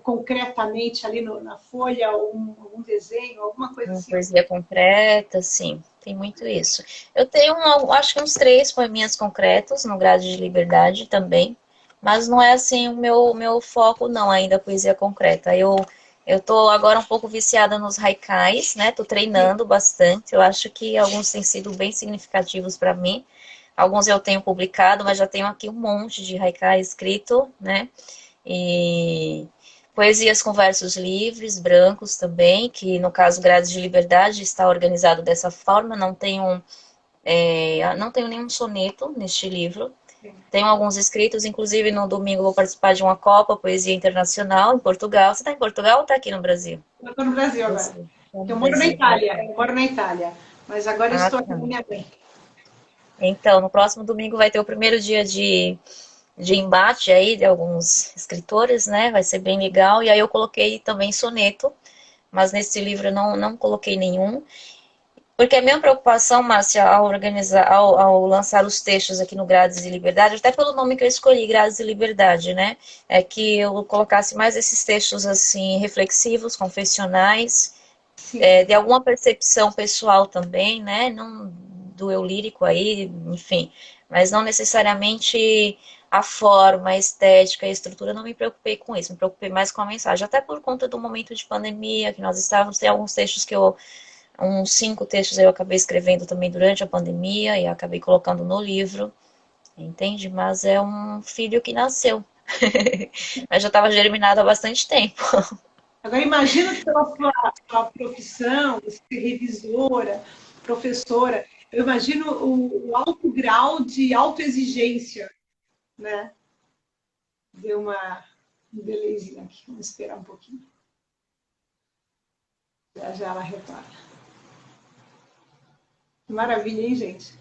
concretamente ali na folha algum desenho, alguma coisa Uma assim. poesia concreta, sim, tem muito isso. Eu tenho, acho que uns 3 poeminhas concretos no Grade de Liberdade também, mas não é assim o meu foco não, ainda a poesia concreta. Eu tô agora um pouco viciada nos haikais, né? Tô treinando bastante. Eu acho que alguns têm sido bem significativos para mim. Alguns eu tenho publicado, mas já tenho aqui um monte de haikai escrito, né? E poesias com versos livres, brancos também, que no caso Grades de Liberdade está organizado dessa forma. Não tenho nenhum soneto neste livro. Tenho alguns escritos, inclusive no domingo vou participar de uma Copa Poesia Internacional em Portugal. Você está em Portugal ou está aqui no Brasil? Eu estou no Brasil agora. Tá no Eu moro na Brasil. Itália, mas agora Ah, estou aqui tá. com minha mãe. Então, no próximo domingo vai ter o primeiro dia de embate aí de alguns escritores, né? Vai ser bem legal. E aí eu coloquei também soneto, mas nesse livro eu não coloquei nenhum. Porque a minha preocupação, Márcia, ao lançar os textos aqui no Grades de Liberdade, até pelo nome que eu escolhi, Grades de Liberdade, né? É que eu colocasse mais esses textos assim, reflexivos, confessionais, de alguma percepção pessoal também, né? Não do eu lírico aí, enfim, mas não necessariamente a forma, a estética, a estrutura, não me preocupei com isso, me preocupei mais com a mensagem, até por conta do momento de pandemia que nós estávamos, tem alguns textos uns 5 textos eu acabei escrevendo também durante a pandemia e acabei colocando no livro, entende? Mas é um filho que nasceu. Mas já estava germinado há bastante tempo. Agora imagina pela sua profissão, você ser revisora, professora, eu imagino o alto grau de autoexigência, né? Deu um delayzinho aqui, vamos esperar um pouquinho. Já ela repara. Que maravilha, hein, gente?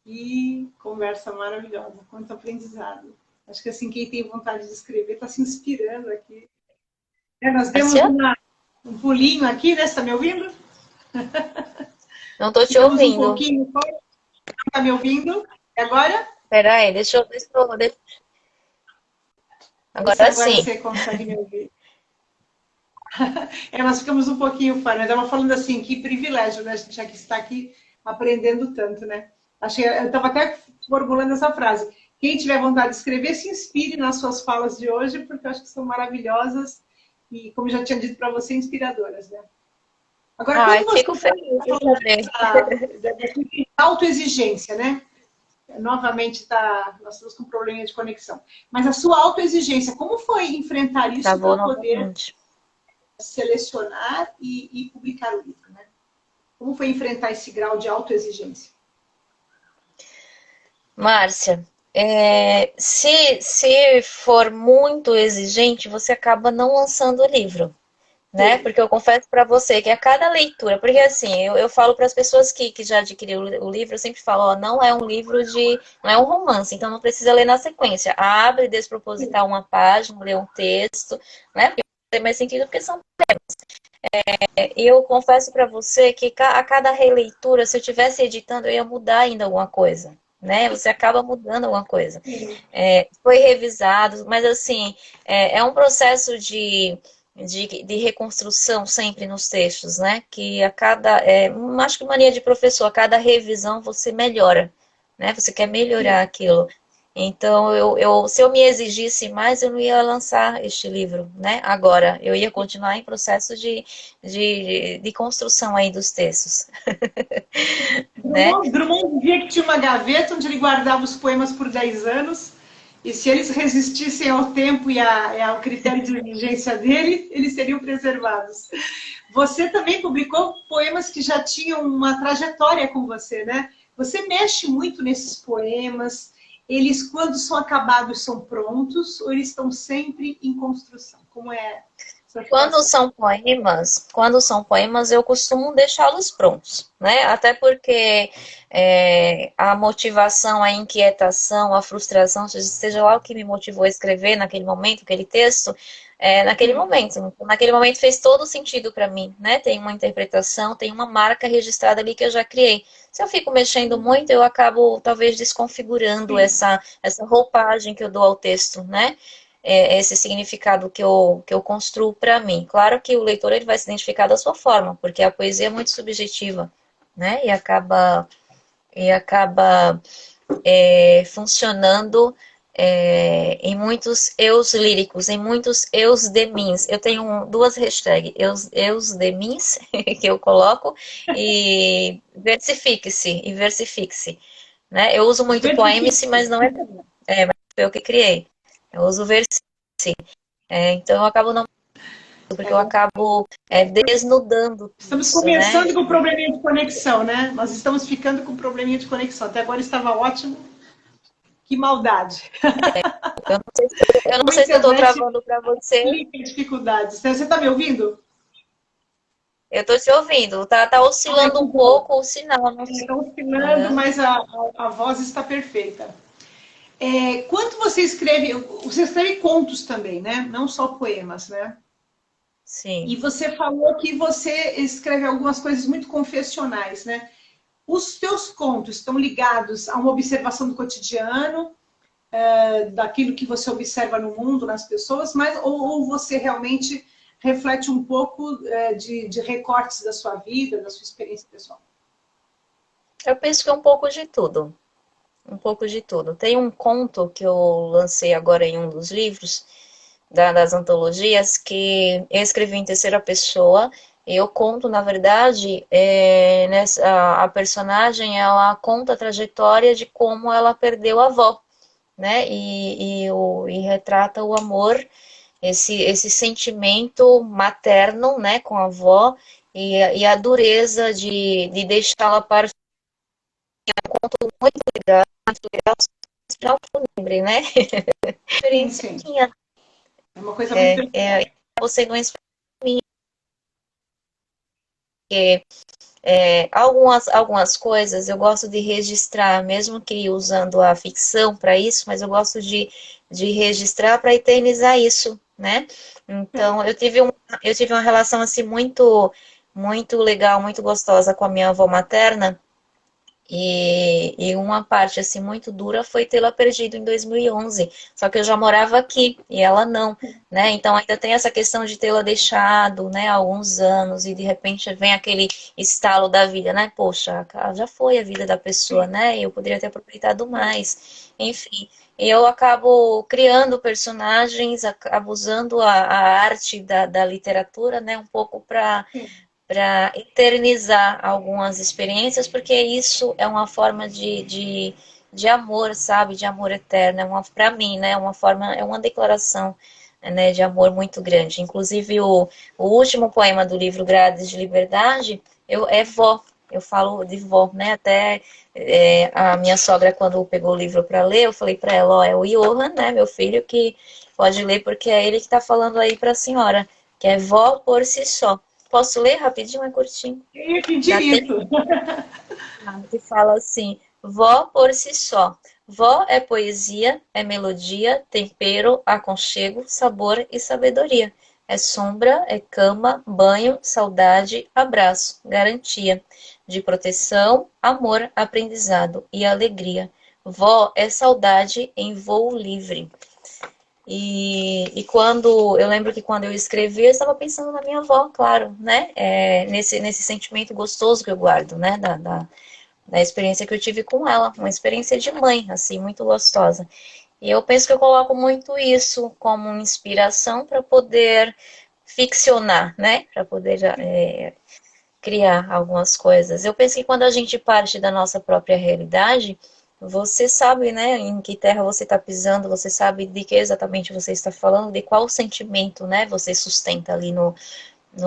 Que conversa maravilhosa, quanto aprendizado. Acho que assim, quem tem vontade de escrever está se inspirando aqui. Nós demos um pulinho aqui, né? Você está me ouvindo? Não estou te Ficamos um ouvindo. pouquinho. Está me ouvindo? E agora? Peraí, Agora Agora sim. você consegue me ouvir. Nós ficamos um pouquinho fora. Eu estava falando assim, que privilégio, né? A gente já que está aqui aprendendo tanto, né? Eu estava até formulando essa frase. Quem tiver vontade de escrever, se inspire nas suas falas de hoje, porque eu acho que são maravilhosas e, como eu já tinha dito para você, inspiradoras, né? Agora, quando você Fico feliz de saber. dessa autoexigência, né? Novamente, nós estamos com um problema de conexão. Mas a sua autoexigência, como foi enfrentar isso Travou para poder novamente. selecionar e publicar o livro, né? Como foi enfrentar esse grau de autoexigência? Márcia, se for muito exigente, você acaba não lançando o livro, né? Sim. Porque eu confesso para você que a cada leitura, porque assim, eu falo para as pessoas que já adquiriram o livro, eu sempre falo, ó, não é um livro não é um romance, então não precisa ler na sequência. Abre despropositar uma página, ler um texto, né? Porque tem mais sentido porque são e eu confesso para você que a cada releitura, se eu estivesse editando, eu ia mudar ainda alguma coisa, né? Você acaba mudando alguma coisa. Foi revisado, mas assim, é um processo de reconstrução sempre nos textos, né? Que acho que mania de professor, a cada revisão você melhora, né? Você quer melhorar aquilo. Então, se eu me exigisse mais, eu não ia lançar este livro, né? Agora, eu ia continuar em processo de construção aí dos textos, né? Drummond dizia que tinha uma gaveta onde ele guardava os poemas por 10 anos, e se eles resistissem ao tempo e ao critério de diligência dele, eles seriam preservados. Você também publicou poemas que já tinham uma trajetória com você, né? Você mexe muito nesses poemas. Eles, quando são acabados, são prontos ou eles estão sempre em construção? Como é essa situação? Quando são poemas, eu costumo deixá-los prontos, né? Até porque a motivação, a inquietação, a frustração, seja lá o que me motivou a escrever naquele momento, aquele texto, naquele Sim. momento. Naquele momento fez todo sentido para mim, né? Tem uma interpretação, tem uma marca registrada ali que eu já criei. Se eu fico mexendo muito, eu acabo talvez desconfigurando Sim. essa roupagem que eu dou ao texto, né? Esse significado que eu construo para mim. Claro que o leitor ele vai se identificar da sua forma, porque a poesia é muito subjetiva, né? E acaba funcionando em muitos eus líricos, em muitos eus de mins. Eu tenho duas hashtags, eus de mins, que eu coloco, e versifique-se, né? Eu uso muito poemice, mas não mas foi eu que criei. Eu uso versifique. Então eu acabo não, porque eu acabo desnudando Estamos isso, né? começando com o probleminha de conexão, né? Nós estamos ficando com o probleminha de conexão. Até agora estava ótimo. Que maldade. Eu não Uma sei se eu estou internet travando para você. em dificuldades. Você está me ouvindo? Eu estou te ouvindo. Tá Ai, oscilando que um bom. pouco o sinal. Não sei. Está oscilando, Uhum. mas a voz está perfeita. Quanto você escreve contos também, né? Não só poemas, né? E Sim. você falou que você escreve algumas coisas muito confessionais, né? Os teus contos estão ligados a uma observação do cotidiano, daquilo que você observa no mundo, nas pessoas, mas ou você realmente reflete um pouco de recortes da sua vida, da sua experiência pessoal? Eu penso que é um pouco de tudo. Um pouco de tudo. Tem um conto que eu lancei agora em um dos livros das antologias que eu escrevi em terceira pessoa. Eu conto, na verdade, a personagem ela conta a trajetória de como ela perdeu a avó, né? E retrata o amor, esse sentimento materno, né, com a avó e a dureza de deixá-la partir. Muito legal, muito legal. Já lembrei, né? Sim, Experiência sim. minha. É uma coisa muito Você não minha, porque algumas coisas eu gosto de registrar, mesmo que usando a ficção para isso, mas eu gosto de registrar para eternizar isso, né? Então, eu tive uma relação assim muito legal, muito gostosa com a minha avó materna. E uma parte assim muito dura foi tê-la perdido em 2011. Só que eu já morava aqui e ela não, né? Então ainda tem essa questão de tê-la deixado, né, há alguns anos e de repente vem aquele estalo da vida, né? Poxa, já foi a vida da pessoa, né? Eu poderia ter aproveitado mais. Enfim, e eu acabo criando personagens, acabo usando a arte da literatura, né, um pouco para eternizar algumas experiências, porque isso é uma forma de amor, sabe? De amor eterno. Para mim, né? É uma declaração, né, de amor muito grande. Inclusive, o último poema do livro Grades de Liberdade é vó. Eu falo de vó, né? Até a minha sogra, quando pegou o livro para ler, eu falei para ela: ó, é o Johan, né, meu filho, que pode ler, porque é ele que está falando aí para a senhora, que é vó por si só. Posso ler rapidinho, é curtinho. Eu ia pedir Dá tempo? isso. Que fala assim: vó por si só. Vó é poesia, é melodia, tempero, aconchego, sabor e sabedoria. É sombra, é cama, banho, saudade, abraço, garantia de proteção, amor, aprendizado e alegria. Vó é saudade em voo livre. E quando eu lembro que quando eu escrevi, eu estava pensando na minha avó, claro, né? Nesse sentimento gostoso que eu guardo, né? da experiência que eu tive com ela, uma experiência de mãe, assim, muito gostosa. E eu penso que eu coloco muito isso como inspiração para poder ficcionar, né? Para poder criar algumas coisas. Eu penso que quando a gente parte da nossa própria realidade, você sabe, né, em que terra você está pisando, você sabe de que exatamente você está falando, de qual sentimento, né, você sustenta ali no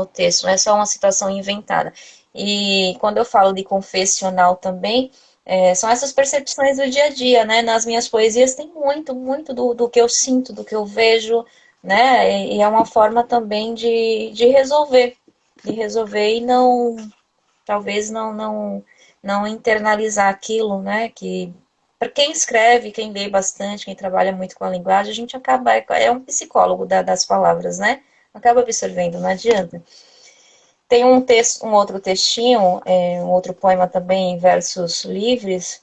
texto, não é só uma situação inventada. E quando eu falo de confessional também, são essas percepções do dia a dia, né? Nas minhas poesias tem muito, muito do que eu sinto, do que eu vejo, né? E é uma forma também de resolver e não, talvez não internalizar aquilo, né? Que para quem escreve, quem lê bastante, quem trabalha muito com a linguagem, a gente acaba, é um psicólogo das palavras, né? Acaba absorvendo, não adianta. Tem um texto, um outro textinho, um outro poema também em versos livres,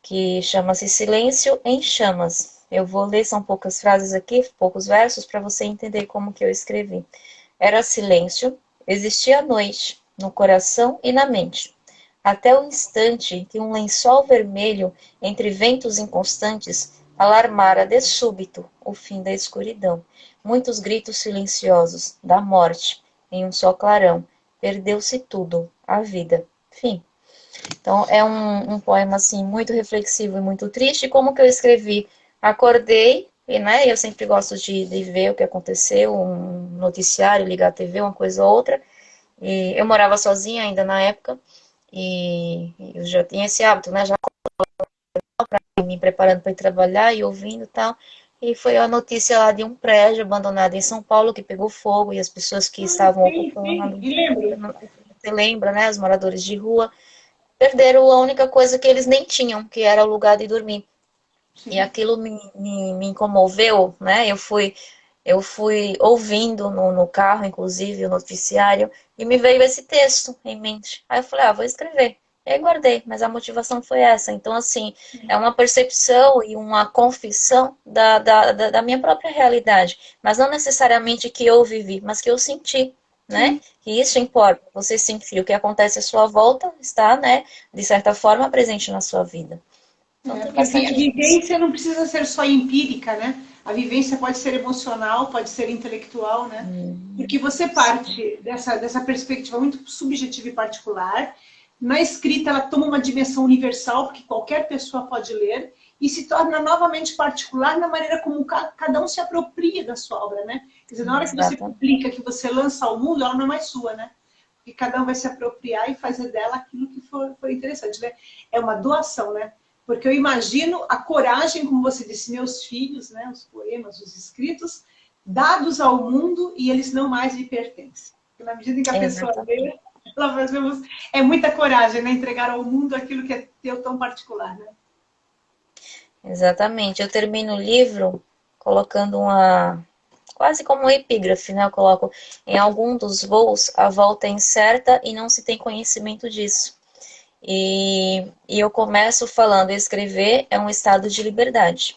que chama-se Silêncio em Chamas. Eu vou ler, são poucas frases aqui, poucos versos, para você entender como que eu escrevi. Era silêncio, existia a noite, no coração e na mente. Até o instante que um lençol vermelho, entre ventos inconstantes, alarmara de súbito o fim da escuridão. Muitos gritos silenciosos, da morte, em um só clarão. Perdeu-se tudo, a vida. Fim. Então, é um poema, assim, muito reflexivo e muito triste. Como que eu escrevi? Acordei, e, né, eu sempre gosto de ver o que aconteceu, um noticiário, ligar a TV, uma coisa ou outra. E eu morava sozinha ainda na época, e eu já tinha esse hábito, né, já me preparando para ir trabalhar e ouvindo e tal. E foi a notícia lá de um prédio abandonado em São Paulo que pegou fogo e as pessoas que estavam Sim, ocupando, me lembro. você lembra, né, os moradores de rua, perderam a única coisa que eles nem tinham, que era o lugar de dormir. E Sim. aquilo me comoveu, né? Eu fui ouvindo no carro, inclusive, o noticiário, e me veio esse texto em mente. Aí eu falei, vou escrever. E aí guardei, mas a motivação foi essa. Então, assim, é uma percepção e uma confissão da minha própria realidade. Mas não necessariamente que eu vivi, mas que eu senti, né? Sim. E isso importa. Você sentir o que acontece à sua volta está, né, de certa forma, presente na sua vida. Então É, tem porque a bastante disso. vivência não precisa ser só empírica, né? A vivência pode ser emocional, pode ser intelectual, né? Porque você Sim, parte dessa perspectiva muito subjetiva e particular. Na escrita, ela toma uma dimensão universal, porque qualquer pessoa pode ler, e se torna novamente particular na maneira como cada um se apropria da sua obra, né? Quer dizer, na hora que você exatamente. publica, que você lança ao mundo, ela não é mais sua, né? Porque cada um vai se apropriar e fazer dela aquilo que for interessante, né? É uma doação, né? Porque eu imagino a coragem, como você disse, meus filhos, né, os poemas, os escritos, dados ao mundo e eles não mais lhe pertencem. Porque na medida em que a pessoa Exatamente. lê, ela vai ver, é muita coragem, né, entregar ao mundo aquilo que é teu tão particular, né? Exatamente. Eu termino o livro colocando uma. Quase como um epígrafe, né? Eu coloco em algum dos voos a volta é incerta e não se tem conhecimento disso. E eu começo falando: escrever é um estado de liberdade.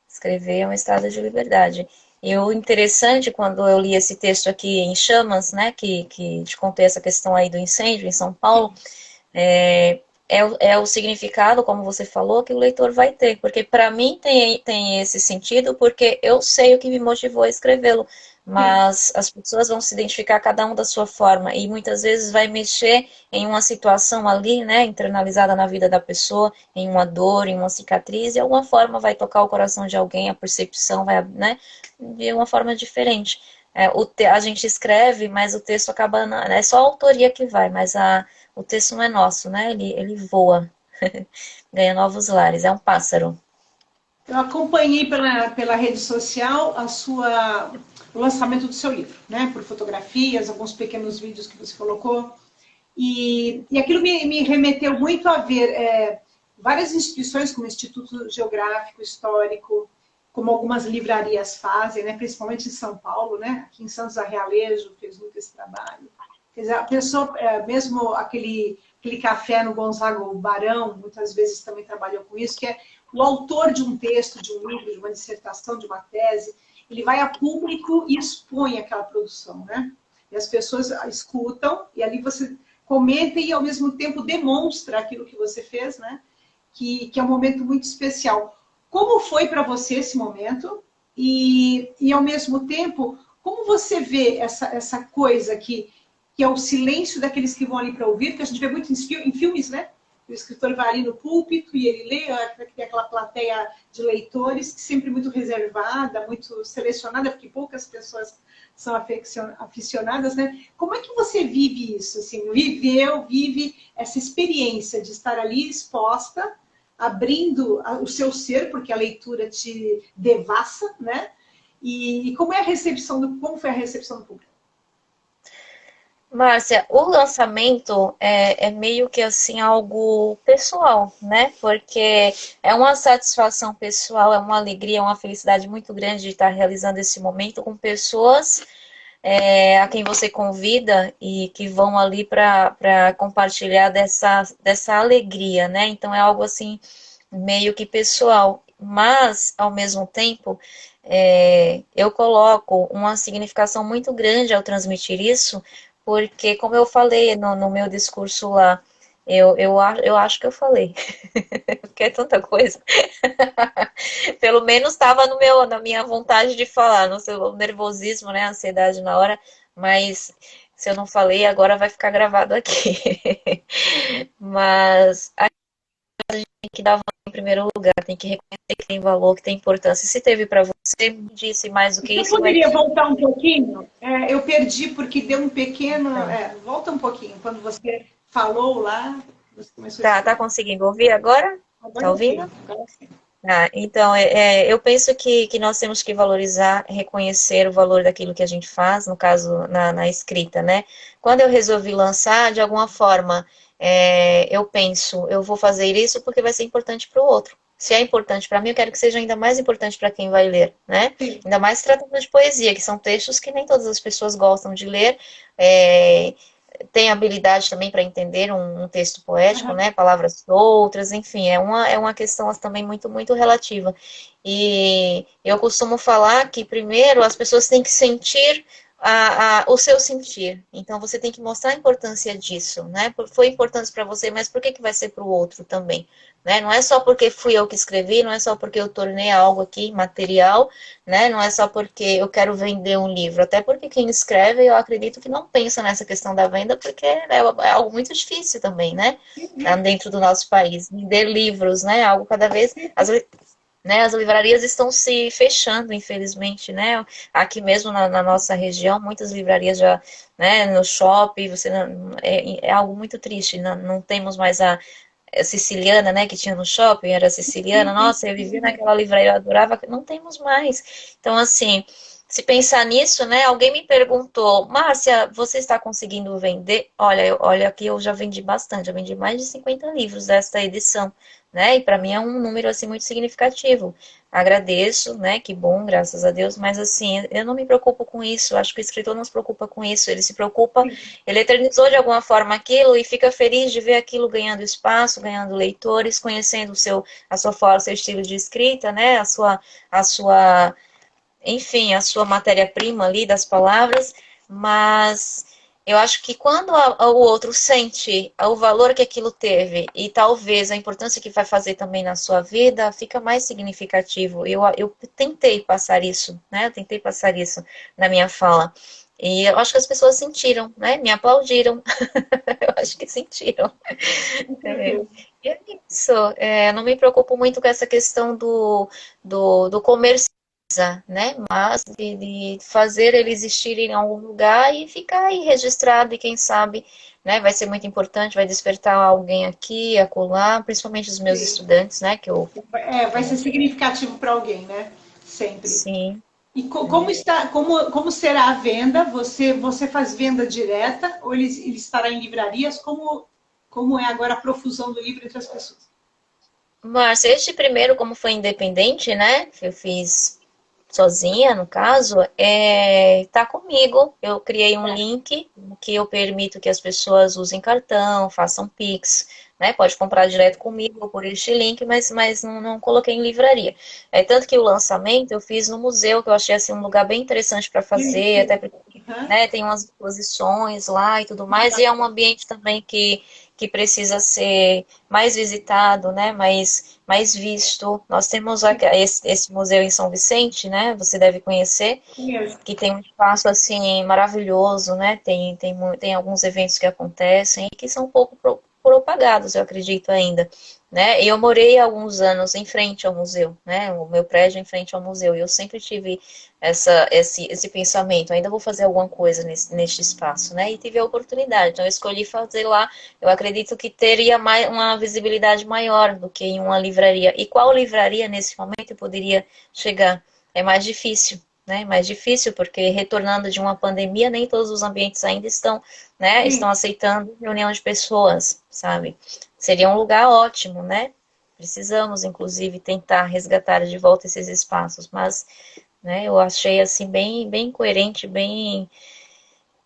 Escrever é um estado de liberdade. E o interessante, quando eu li esse texto aqui em Chamas, né, que te contei essa questão aí do incêndio em São Paulo, é o significado, como você falou, que o leitor vai ter. Porque para mim tem esse sentido, porque eu sei o que me motivou a escrevê-lo. Sim. Mas as pessoas vão se identificar cada um da sua forma. E muitas vezes vai mexer em uma situação ali, né, internalizada na vida da pessoa, em uma dor, em uma cicatriz, e de alguma forma vai tocar o coração de alguém, a percepção vai, né, de uma forma diferente. A gente escreve, mas o texto acaba. É só a autoria que vai, mas o texto não é nosso, né? Ele voa, ganha novos lares, é um pássaro. Eu acompanhei pela rede social o lançamento do seu livro, né? Por fotografias, alguns pequenos vídeos que você colocou. E aquilo me remeteu muito a ver várias instituições, como o Instituto Geográfico Histórico, como algumas livrarias fazem, né? Principalmente em São Paulo, né? Aqui em Santos a Realejo fez muito esse trabalho. Quer dizer, a pessoa, mesmo aquele café no Gonzaga Barão, muitas vezes também trabalhou com isso, que é o autor de um texto, de um livro, de uma dissertação, de uma tese, ele vai a público e expõe aquela produção, né? E as pessoas escutam, e ali você comenta e ao mesmo tempo demonstra aquilo que você fez, né? Que é um momento muito especial. Como foi para você esse momento? E ao mesmo tempo, como você vê essa coisa que é o silêncio daqueles que vão ali para ouvir, que a gente vê muito em filmes, né? O escritor vai ali no púlpito e ele lê, tem aquela plateia de leitores, que sempre muito reservada, muito selecionada, porque poucas pessoas são aficionadas, né? Como é que você vive isso? Assim, vive essa experiência de estar ali exposta, abrindo o seu ser, porque a leitura te devassa, né? E como como foi a recepção do público? Márcia, o lançamento é meio que assim algo pessoal, né? Porque é uma satisfação pessoal, é uma alegria, é uma felicidade muito grande de estar realizando esse momento com pessoas a quem você convida e que vão ali para compartilhar dessa alegria, né? Então é algo assim meio que pessoal, mas ao mesmo tempo eu coloco uma significação muito grande ao transmitir isso, porque como eu falei no meu discurso lá, eu acho que eu falei, porque é tanta coisa. Pelo menos estava no na minha vontade de falar, no seu nervosismo, né, ansiedade na hora, mas se eu não falei, agora vai ficar gravado aqui. Mas a gente tem que dar valor em primeiro lugar, tem que reconhecer que tem valor, que tem importância. Se teve para você, disse mais do que Você isso, vai. poderia voltar um pouquinho? Eu perdi porque deu um pequeno. Tá, Volta um pouquinho. Quando você falou lá, você começou a tá explicar. conseguindo ouvir agora? Tá Agora ouvindo? sim, agora sim. Ah, então, eu penso que nós temos que valorizar, reconhecer o valor daquilo que a gente faz, no caso, na escrita, né? Quando eu resolvi lançar, de alguma forma, eu penso, eu vou fazer isso porque vai ser importante para o outro. Se é importante para mim, eu quero que seja ainda mais importante para quem vai ler, né? Sim. Ainda mais tratando de poesia, que são textos que nem todas as pessoas gostam de ler. É, tem habilidade também para entender um texto poético, Aham. né? Palavras soltas, enfim, é uma questão também muito, muito relativa. E eu costumo falar que primeiro as pessoas têm que sentir o seu sentir. Então você tem que mostrar a importância disso, né? Foi importante para você, mas por que vai ser para o outro também? Né? Não é só porque fui eu que escrevi, não é só porque eu tornei algo aqui material, né? Não é só porque eu quero vender um livro, até porque quem escreve, eu acredito que não pensa nessa questão da venda, porque é algo muito difícil também, né? Dentro do nosso país. Vender livros, né? Algo cada vez. As livrarias estão se fechando, infelizmente, né? Aqui mesmo na nossa região, muitas livrarias já, né, no shopping, é algo muito triste. Não temos mais a siciliana, né, que tinha no shopping, era siciliana, nossa, eu vivia naquela livraria, eu adorava, não temos mais. Então, assim, se pensar nisso, né, alguém me perguntou, Márcia, você está conseguindo vender? Olha aqui, eu já vendi bastante, eu vendi mais de 50 livros desta edição, né, e para mim é um número, assim, muito significativo. Agradeço, né, que bom, graças a Deus, mas, assim, eu não me preocupo com isso, acho que o escritor não se preocupa com isso, ele se preocupa, ele eternizou de alguma forma aquilo e fica feliz de ver aquilo ganhando espaço, ganhando leitores, conhecendo a sua forma, seu estilo de escrita, né? Enfim, a sua matéria-prima ali das palavras, mas eu acho que quando o outro sente o valor que aquilo teve e talvez a importância que vai fazer também na sua vida, fica mais significativo. Eu tentei passar isso, né? Eu tentei passar isso na minha fala. E eu acho que as pessoas sentiram, né? Me aplaudiram. Eu acho que sentiram. Com É, certeza. e é isso. Eu não me preocupo muito com essa questão do comercializar, né? Mas de fazer ele existir em algum lugar e ficar aí registrado, e quem sabe, né? Vai ser muito importante, vai despertar alguém aqui, acolá, principalmente os meus Sim. estudantes, né? Vai ser significativo para alguém, né? Sempre. Sim. E como será a venda? Você faz venda direta ou ele estará em livrarias? Como é agora a profusão do livro entre as pessoas? Márcia, este primeiro, como foi independente, né? Que eu fiz sozinha, no caso, tá comigo. Eu criei um link que eu permito que as pessoas usem cartão, façam Pix, né? Pode comprar direto comigo por este link, mas não coloquei em livraria. Tanto que o lançamento eu fiz no museu, que eu achei assim um lugar bem interessante para fazer, até porque né? Tem umas exposições lá e tudo mais, e é um ambiente também que precisa ser mais visitado, né? Mais visto. Nós temos esse museu em São Vicente, né? Você deve conhecer, Conheço. que tem um espaço assim maravilhoso, né? Tem alguns eventos que acontecem e que são um pouco propagados, eu acredito ainda, né? E eu morei alguns anos em frente ao museu, né? O meu prédio em frente ao museu, e eu sempre tive esse pensamento, ainda vou fazer alguma coisa neste espaço, né? E tive a oportunidade, então eu escolhi fazer lá. Eu acredito que teria uma visibilidade maior do que em uma livraria. E qual livraria nesse momento eu poderia chegar? É mais difícil, né? Mais difícil, porque retornando de uma pandemia, nem todos os ambientes ainda estão, né? Sim. Estão aceitando reunião de pessoas, sabe? Seria um lugar ótimo, né? Precisamos, inclusive, tentar resgatar de volta esses espaços, mas, né, eu achei assim bem coerente, bem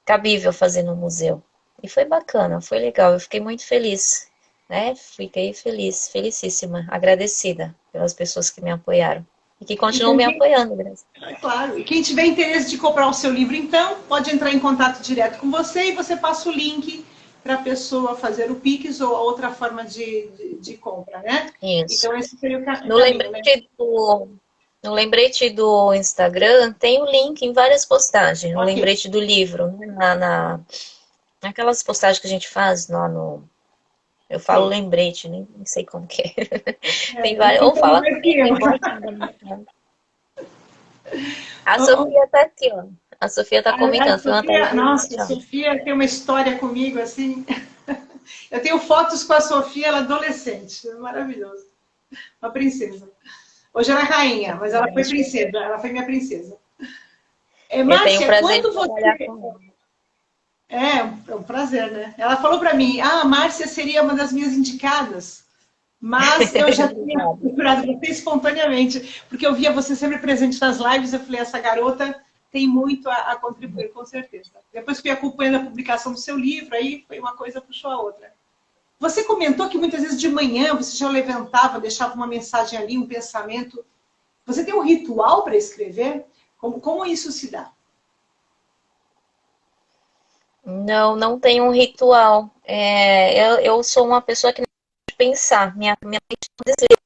cabível fazer no museu. E foi bacana, foi legal, eu fiquei muito feliz, né? Fiquei feliz, felicíssima, agradecida pelas pessoas que me apoiaram e que continuam Então, me apoiando, Graça. é claro. E quem tiver interesse de comprar o seu livro, então, pode entrar em contato direto com você e você passa o link para a pessoa fazer o Pix ou a outra forma de compra, né? Isso. Então, esse seria o No caminho, né? lembrete do, no lembrete do Instagram tem o link em várias postagens, no Ok. lembrete do livro, né? Naquelas postagens que a gente faz lá no. Eu falo Sim. lembrete, nem sei como que é. Tem É, várias. você Ou entende fala mais que também, não eu. importa. A Sofia tá aqui, ó. A Sofia tá A comentando, foi uma Sofia, nossa, a delícia. Sofia tem uma história comigo assim. Eu tenho fotos com a Sofia, ela adolescente, maravilhoso. Uma princesa. Hoje ela é rainha, mas ela foi princesa, ela foi minha princesa. Eu tenho o Márcia, prazer de quando trabalhar você. com ela. É um prazer, né? Ela falou para mim: ah, a Márcia seria uma das minhas indicadas, mas eu já tinha Obrigada. procurado você espontaneamente, porque eu via você sempre presente nas lives. Eu falei: essa garota tem muito a contribuir, com certeza. Depois fui acompanhando a publicação do seu livro, aí foi uma coisa puxou a outra. Você comentou que muitas vezes de manhã você já levantava, deixava uma mensagem ali, um pensamento. Você tem um ritual para escrever? Como isso se dá? Não tenho um ritual. Eu sou uma pessoa que não gosta de pensar. Minha mente não desliga.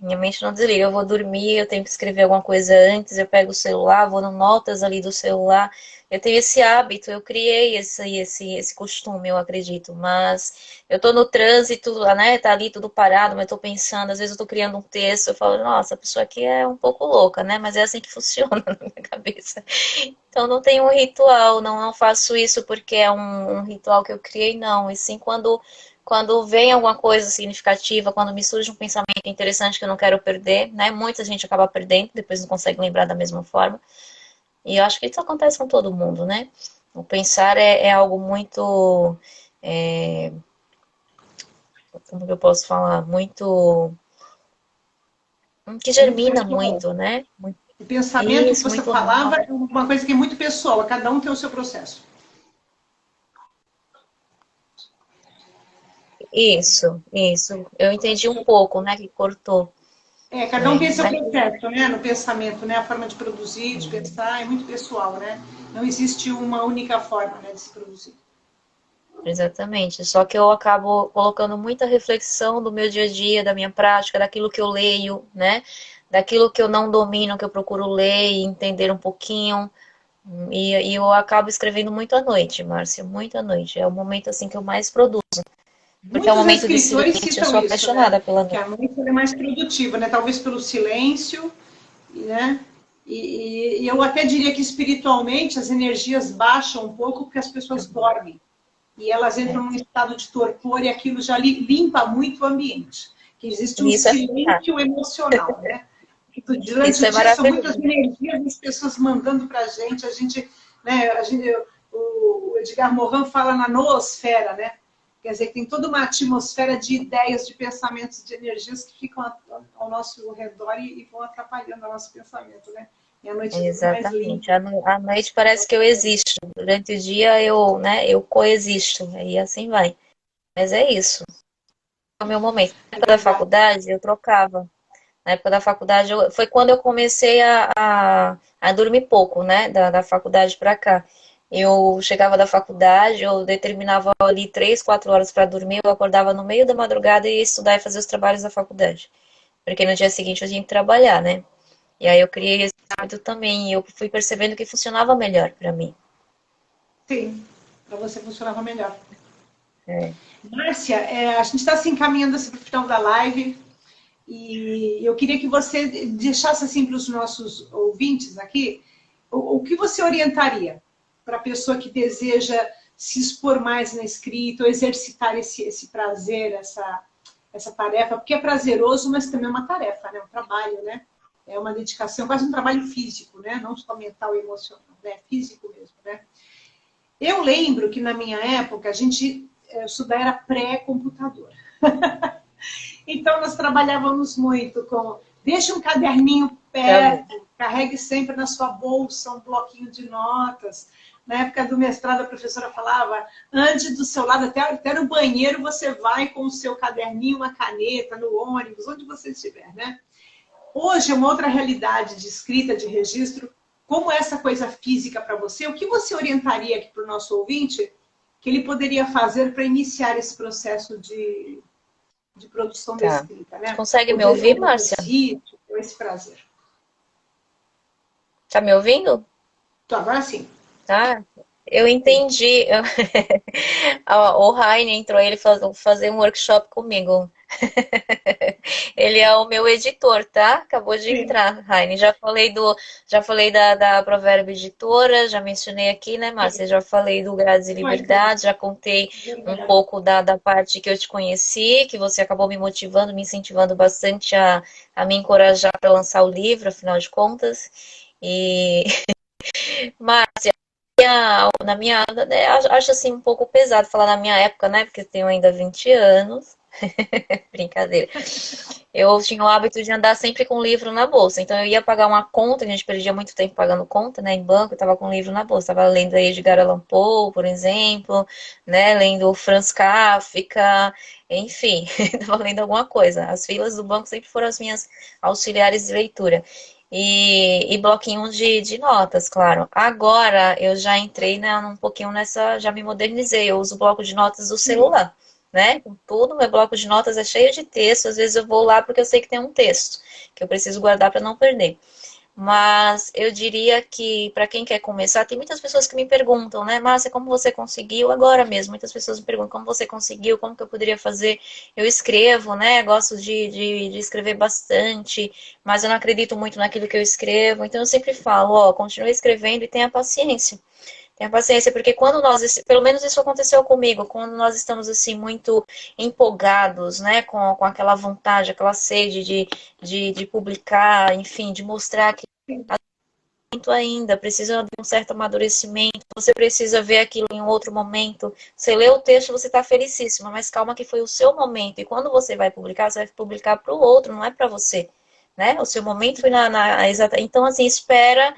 Minha mente não desliga. Eu vou dormir, eu tenho que escrever alguma coisa antes, eu pego o celular, vou no notas ali do celular. Eu tenho esse hábito, eu criei esse costume, eu acredito. Mas eu tô no trânsito, né? Tá ali tudo parado, mas eu tô pensando, às vezes eu tô criando um texto, eu falo, nossa, a pessoa aqui é um pouco louca, né? Mas é assim que funciona na minha cabeça. Então não tenho um ritual, não faço isso porque é um ritual que eu criei, não. E sim quando vem alguma coisa significativa, quando me surge um pensamento interessante que eu não quero perder, né? Muita gente acaba perdendo, depois não consegue lembrar da mesma forma. E eu acho que isso acontece com todo mundo, né? O pensar é algo muito. é, Como que eu posso falar? Muito. Que É muito germina pessoal. muito, né? O pensamento que Isso, você muito falava novo. é uma coisa que é muito pessoal, cada um tem o seu processo. Isso. Eu entendi um pouco, né? Que cortou. É, cada um tem seu Mas processo, né? No pensamento, né? A forma de produzir, de pensar é muito pessoal, né? Não existe uma única forma, né, de se produzir. exatamente. Só que eu acabo colocando muita reflexão do meu dia a dia, da minha prática, daquilo que eu leio, né? Daquilo que eu não domino, que eu procuro ler e entender um pouquinho. E eu acabo escrevendo muito à noite, Márcia, muito à noite. É o momento assim que eu mais produzo, porque é um Muitos momento de escritores silêncio. Eu citam sou isso, né? apaixonada pela Que noite. a noite é mais produtiva, né? Talvez pelo silêncio, né? E eu até diria que espiritualmente as energias baixam um pouco porque as pessoas dormem. E elas entram num estado de torpor e aquilo já limpa muito o ambiente. Que existe um E isso é fantástico. silêncio emocional, né? Que durante Isso o é dia são muitas maravilhoso. energias das pessoas mandando para a gente, né? O Edgar Morin fala na noosfera, né? Quer dizer, tem toda uma atmosfera de ideias, de pensamentos, de energias que ficam ao nosso redor e vão atrapalhando o nosso pensamento, né? E a noite é mais Exatamente. limpa. À noite parece que eu existo. Durante o dia eu coexisto. E assim vai. Mas é isso. É o meu momento. Na É época da verdade. faculdade, eu trocava. Na época da faculdade, foi quando eu comecei a dormir pouco, né? Da faculdade para cá. Eu chegava da faculdade, eu determinava ali 3, 4 horas para dormir, eu acordava no meio da madrugada e ia estudar e fazer os trabalhos da faculdade. Porque no dia seguinte eu tinha que trabalhar, né? E aí eu criei esse hábito também, e eu fui percebendo que funcionava melhor para mim. Sim, para você funcionava melhor. É. Márcia, a gente está se encaminhando assim, para o final da live e eu queria que você deixasse assim para os nossos ouvintes aqui o que você orientaria para a pessoa que deseja se expor mais na escrita ou exercitar esse prazer, essa tarefa, porque é prazeroso, mas também é uma tarefa, né? Um trabalho, né? É uma dedicação, quase um trabalho físico, né? Não só mental e emocional, né? Físico mesmo, né? Eu lembro que na minha época a gente estudar era pré-computador. Então nós trabalhávamos muito com deixa um caderninho perto, carregue sempre na sua bolsa um bloquinho de notas. Na época do mestrado, a professora falava, ande do seu lado, até no banheiro você vai com o seu caderninho, uma caneta, no ônibus, onde você estiver, né? Hoje é uma outra realidade de escrita, de registro. Como é essa coisa física para você? O que você orientaria aqui para o nosso ouvinte que ele poderia fazer para iniciar esse processo de produção da Tá. escrita, né? Você consegue Ou me ouvir, do Márcia? exercício, ou esse prazer. Tá me ouvindo? Então, agora sim. Tá? Eu entendi. O Raine entrou, ele fazer um workshop comigo. Ele é o meu editor, tá? Acabou de Sim. entrar, Raine. Já falei da Provérbio Editora, já mencionei aqui, né, Márcia? Já falei do Grades e Então, Liberdade, já contei um verdade. pouco da parte que eu te conheci, que você acabou me motivando, me incentivando bastante a me encorajar para lançar o livro, afinal de contas. E, Márcia, na minha, né, acho assim um pouco pesado falar na minha época, né? Porque eu tenho ainda 20 anos. Brincadeira. Eu tinha o hábito de andar sempre com o livro na bolsa. Então eu ia pagar uma conta, a gente perdia muito tempo pagando conta, né, em banco, eu tava com o livro na bolsa. Tava lendo aí Edgar Allan Poe, por exemplo, né, lendo Franz Kafka, enfim, tava lendo alguma coisa. As filas do banco sempre foram as minhas auxiliares de leitura. E bloquinho de notas, claro. Agora eu já entrei, né, um pouquinho nessa, já me modernizei. Eu uso o bloco de notas do Sim. celular, né? Com tudo, meu bloco de notas é cheio de texto. Às vezes eu vou lá porque eu sei que tem um texto que eu preciso guardar para não perder. Mas eu diria que para quem quer começar, tem muitas pessoas que me perguntam, né, Márcia, como você conseguiu? Agora mesmo, muitas pessoas me perguntam como você conseguiu, como que eu poderia fazer? Eu escrevo, né? Gosto de escrever bastante, mas eu não acredito muito naquilo que eu escrevo. Então eu sempre falo, ó, continue escrevendo e tenha paciência. Tenha paciência, porque quando nós, pelo menos isso aconteceu comigo, quando nós estamos assim muito empolgados, né, com aquela vontade, aquela sede de publicar, enfim, de mostrar que muito ainda, precisa de um certo amadurecimento, você precisa ver aquilo em um outro momento. Você lê o texto, você está felicíssima, mas calma que foi o seu momento. E quando você vai publicar, você vai publicar para o outro, não é para você. Né? O seu momento foi na exata. Então, assim, espera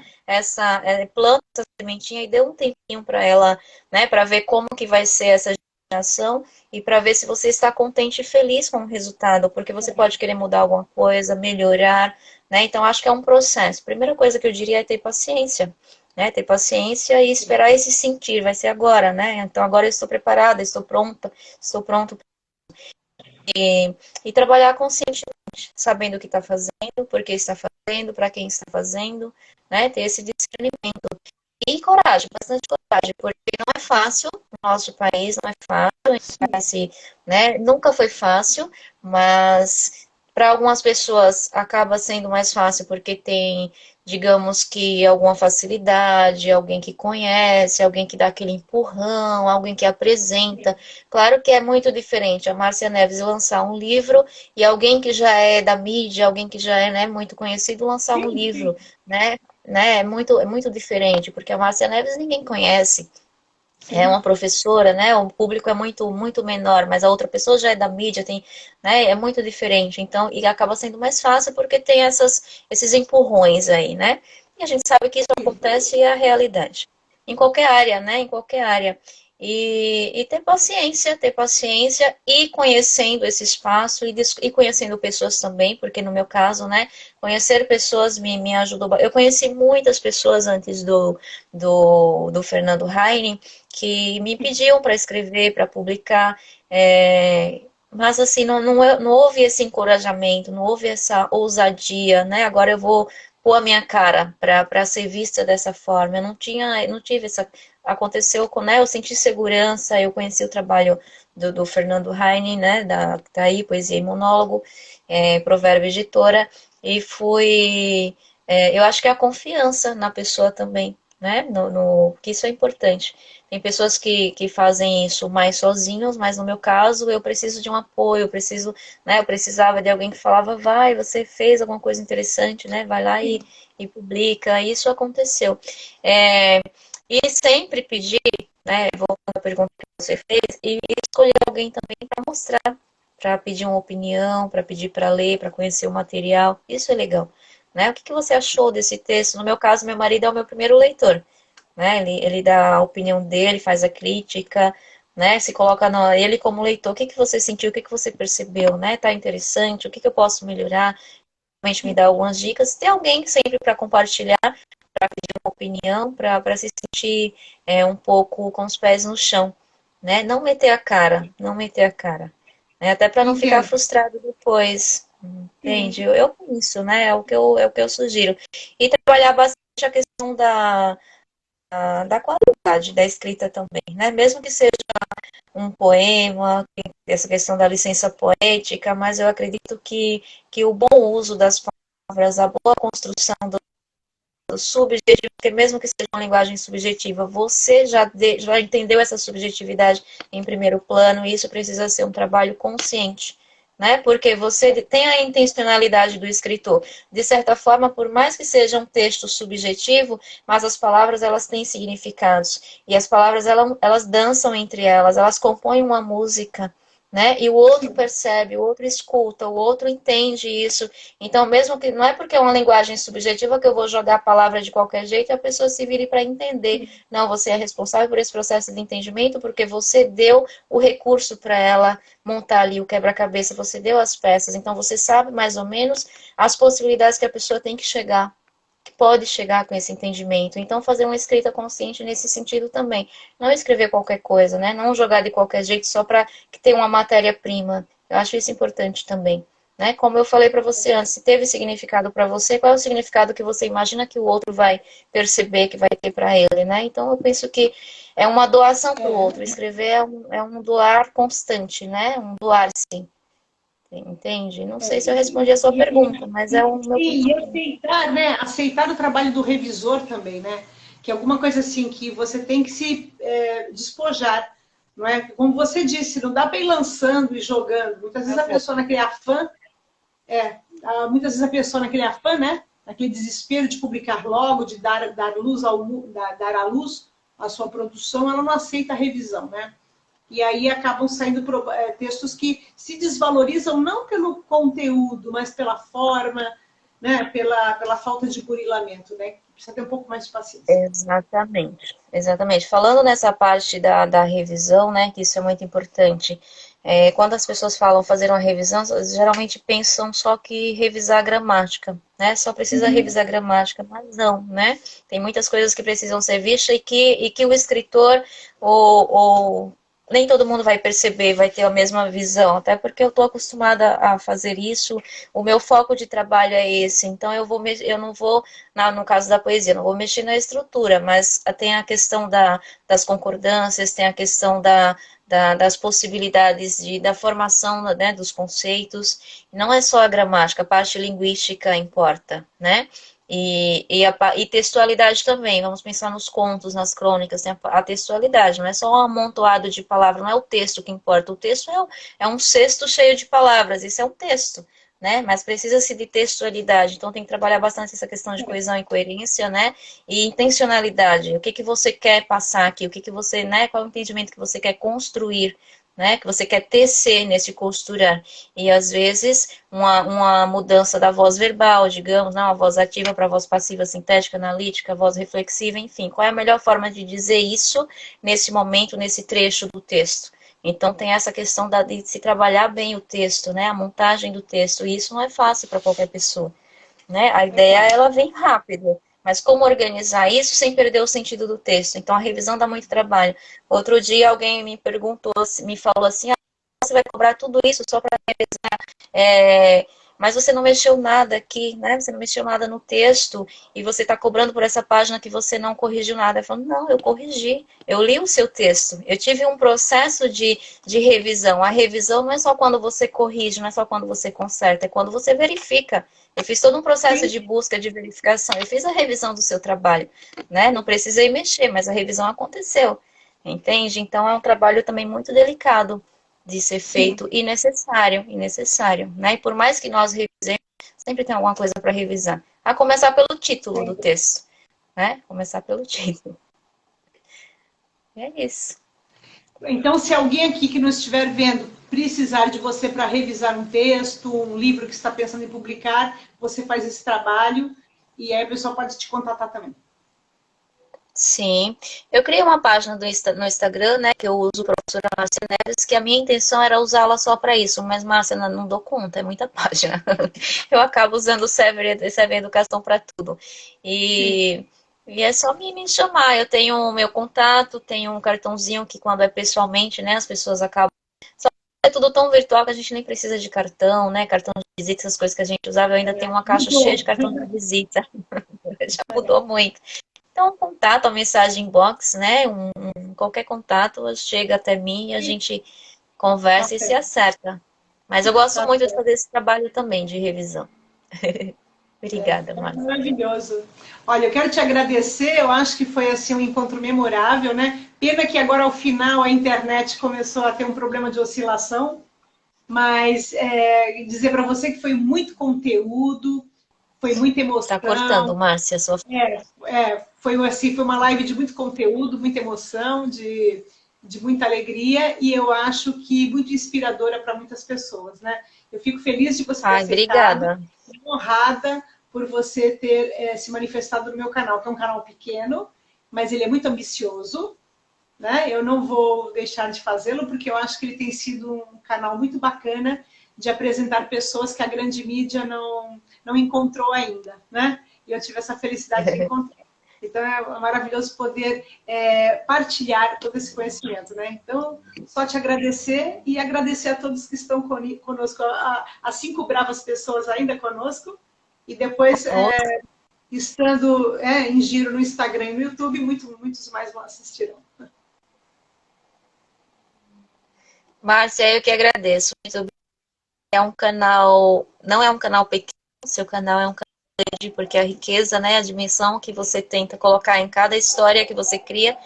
planta essa sementinha e dê um tempinho para ela, né? Para ver como que vai ser essa geração e para ver se você está contente e feliz com o resultado, porque você pode querer mudar alguma coisa, melhorar, né? Então, acho que é um processo. Primeira coisa que eu diria é ter paciência, né? Ter paciência e esperar esse sentir, vai ser agora, né? Então, agora eu estou preparada, estou pronta, estou pronto. E trabalhar conscientemente, sabendo o que está fazendo, por que está fazendo, para quem está fazendo, né? Ter esse discernimento. E coragem, bastante coragem, porque não é fácil no nosso país, não é fácil, né? Nunca foi fácil, mas para algumas pessoas acaba sendo mais fácil porque tem, digamos que, alguma facilidade, alguém que conhece, alguém que dá aquele empurrão, alguém que apresenta. Claro que é muito diferente a Márcia Neves lançar um livro e alguém que já é da mídia, alguém que já é, né, muito conhecido, lançar um Sim, livro, sim. né? É muito diferente, porque a Márcia Neves ninguém conhece. É Sim. uma professora, né? O público é muito, muito menor, mas a outra pessoa já é da mídia, tem, né? É muito diferente. Então, e acaba sendo mais fácil porque tem esses empurrões aí, né? E a gente sabe que isso acontece e é a realidade. Em qualquer área, né? Em qualquer área. e ter paciência e conhecendo esse espaço e conhecendo pessoas também, porque no meu caso, né, conhecer pessoas me ajudou. Eu conheci muitas pessoas antes do Fernando Heine que me pediam para escrever, para publicar, mas assim, não houve esse encorajamento, não houve essa ousadia, né? Agora eu vou pôr a minha cara para ser vista dessa forma. Eu não tive essa. Aconteceu com, né? Eu senti segurança, eu conheci o trabalho do Fernando Heine, né? Tá aí, Poesia e Monólogo, Provérbio Editora, e fui. Eu acho que é a confiança na pessoa também, né? Que isso é importante. Tem pessoas que fazem isso mais sozinhos, mas no meu caso eu preciso de um apoio, né? Eu precisava de alguém que falava, vai, você fez alguma coisa interessante, né? Vai lá e publica. E isso aconteceu. E sempre pedir, né? Voltando à pergunta que você fez, e escolher alguém também para mostrar, para pedir uma opinião, para pedir para ler, para conhecer o material. Isso é legal. Né? O que você achou desse texto? No meu caso, meu marido é o meu primeiro leitor. Né? Ele dá a opinião dele, faz a crítica, né? Se coloca ele como leitor. O que você sentiu? O que você percebeu? Né? Tá interessante? O que eu posso melhorar? Realmente me dá algumas dicas. Tem alguém sempre para compartilhar, para pedir uma opinião, para se sentir um pouco com os pés no chão. Né? Não meter a cara, não meter a cara. Né? Até para não ficar Entendo. frustrado depois. Entende? Sim. Eu penso, né? É o que eu sugiro. E trabalhar bastante a questão da qualidade da escrita também, né? Mesmo que seja um poema, essa questão da licença poética, mas eu acredito que o bom uso das palavras, a boa construção do subjetivo, porque mesmo que seja uma linguagem subjetiva, você já entendeu essa subjetividade em primeiro plano, e isso precisa ser um trabalho consciente, né? Porque você tem a intencionalidade do escritor. De certa forma, por mais que seja um texto subjetivo, mas as palavras, elas têm significados. E as palavras, elas dançam entre elas, elas compõem uma música, né? E o outro percebe, o outro escuta, o outro entende isso. Então, mesmo que não é porque é uma linguagem subjetiva que eu vou jogar a palavra de qualquer jeito e a pessoa se vire para entender. Não, você é responsável por esse processo de entendimento porque você deu o recurso para ela montar ali o quebra-cabeça, você deu as peças, então você sabe mais ou menos as possibilidades que a pessoa tem que chegar, que pode chegar com esse entendimento. Então, fazer uma escrita consciente nesse sentido também. Não escrever qualquer coisa, né? Não jogar de qualquer jeito só para que tenha uma matéria-prima. Eu acho isso importante também. Né? Como eu falei para você antes, se teve significado para você, qual é o significado que você imagina que o outro vai perceber, que vai ter para ele, né? Então eu penso que é uma doação para o outro. Escrever é um doar constante, né? Um doar, sim. Entende? Não sei se eu respondi a sua pergunta, mas é o meu Sim, e pensamento. aceitar, né? Aceitar o trabalho do revisor também, né? Que é alguma coisa assim que você tem que se despojar, não é? Como você disse, não dá para ir lançando e jogando. Muitas vezes a pessoa naquele afã, muitas vezes a pessoa naquele afã, né? Naquele desespero de publicar logo, de dar luz dar à luz a sua produção, ela não aceita a revisão, né? E aí acabam saindo textos que se desvalorizam não pelo conteúdo, mas pela forma, né? Pela falta de burilamento, né? Precisa ter um pouco mais de paciência. Exatamente, exatamente. Falando nessa parte da revisão, né, que isso é muito importante. Quando as pessoas falam fazer uma revisão, elas geralmente pensam só que revisar a gramática, né? Só precisa revisar a gramática, mas não, né? Tem muitas coisas que precisam ser vistas e que o escritor ou nem todo mundo vai perceber, vai ter a mesma visão, até porque eu estou acostumada a fazer isso, o meu foco de trabalho é esse, então eu não vou no caso da poesia, não vou mexer na estrutura, mas tem a questão das concordâncias, tem a questão das possibilidades da formação, né, dos conceitos. Não é só a gramática, a parte linguística importa, né? E textualidade também, vamos pensar nos contos, nas crônicas, tem a textualidade, não é só um amontoado de palavras, não é o texto que importa, o texto é um cesto cheio de palavras, isso é um texto, né? Mas precisa-se de textualidade, então tem que trabalhar bastante essa questão de coesão e coerência, né? E intencionalidade, o que você quer passar aqui, o que você, né? Qual é o entendimento que você quer construir né? Que você quer tecer nesse costurar. E às vezes uma mudança da voz verbal, digamos, não, a voz ativa para a voz passiva, sintética, analítica, voz reflexiva, enfim. Qual é a melhor forma de dizer isso nesse momento, nesse trecho do texto? Então tem essa questão de se trabalhar bem o texto, né? A montagem do texto. E isso não é fácil para qualquer pessoa, né? A ideia, ela vem rápido. Mas como organizar isso sem perder o sentido do texto? Então a revisão dá muito trabalho. Outro dia alguém me perguntou, me falou assim, você vai cobrar tudo isso só para revisar? Mas você não mexeu nada aqui, né? Você não mexeu nada no texto e você está cobrando por essa página que você não corrigiu nada. Eu falo, não, eu corrigi. Eu li o seu texto. Eu tive um processo de revisão. A revisão não é só quando você corrige, não é só quando você conserta, é quando você verifica. Eu fiz todo um processo de busca, de verificação. Eu fiz a revisão do seu trabalho, né? Não precisei mexer, mas a revisão aconteceu. Entende? Então é um trabalho também muito delicado de ser feito e necessário, né? E por mais que nós revisemos, sempre tem alguma coisa para revisar. A começar pelo título do texto, né? Começar pelo título. É isso. Então, se alguém aqui que nos estiver vendo precisar de você para revisar um texto, um livro que está pensando em publicar, você faz esse trabalho e aí a pessoa pode te contatar também. Sim, eu criei uma página no Instagram, né, que eu uso professora Márcia Neves, que a minha intenção era usá-la só para isso, mas Márcia, não dou conta, é muita página. Eu acabo usando o Sever Educação para tudo. E é só me chamar, eu tenho o meu contato, tenho um cartãozinho que quando é pessoalmente, né, as pessoas acabam... Só que é tudo tão virtual que a gente nem precisa de cartão, né, cartão de visita, essas coisas que a gente usava, eu ainda tenho uma caixa cheia de cartão de visita. Já mudou muito. Então, um contato, a mensagem inbox, né? Qualquer contato chega até mim e a gente conversa e se acerta. Mas eu gosto muito de fazer esse trabalho também de revisão. Obrigada, Márcia. Maravilhoso. Olha, eu quero te agradecer, eu acho que foi assim um encontro memorável, né? Pena que agora ao final a internet começou a ter um problema de oscilação, mas dizer para você que foi muito conteúdo, foi muita emoção. Está cortando, Márcia, sua... Foi assim, foi uma live de muito conteúdo, muita emoção, de muita alegria e eu acho que muito inspiradora para muitas pessoas, né? Eu fico feliz de você ter aceitado, obrigada. honrada por você ter se manifestado no meu canal, que é um canal pequeno, mas ele é muito ambicioso, né? Eu não vou deixar de fazê-lo porque eu acho que ele tem sido um canal muito bacana de apresentar pessoas que a grande mídia não encontrou ainda, né? E eu tive essa felicidade de encontrar. Então é maravilhoso poder partilhar todo esse conhecimento, né? Então, só te agradecer e agradecer a todos que estão conosco, as 5 bravas pessoas ainda conosco, e depois, estando em giro no Instagram e no YouTube, muitos mais vão assistirão. Márcia, eu que agradeço. É um canal, não é um canal pequeno, seu canal é um canal grande, porque a riqueza, né, a dimensão que você tenta colocar em cada história que você cria,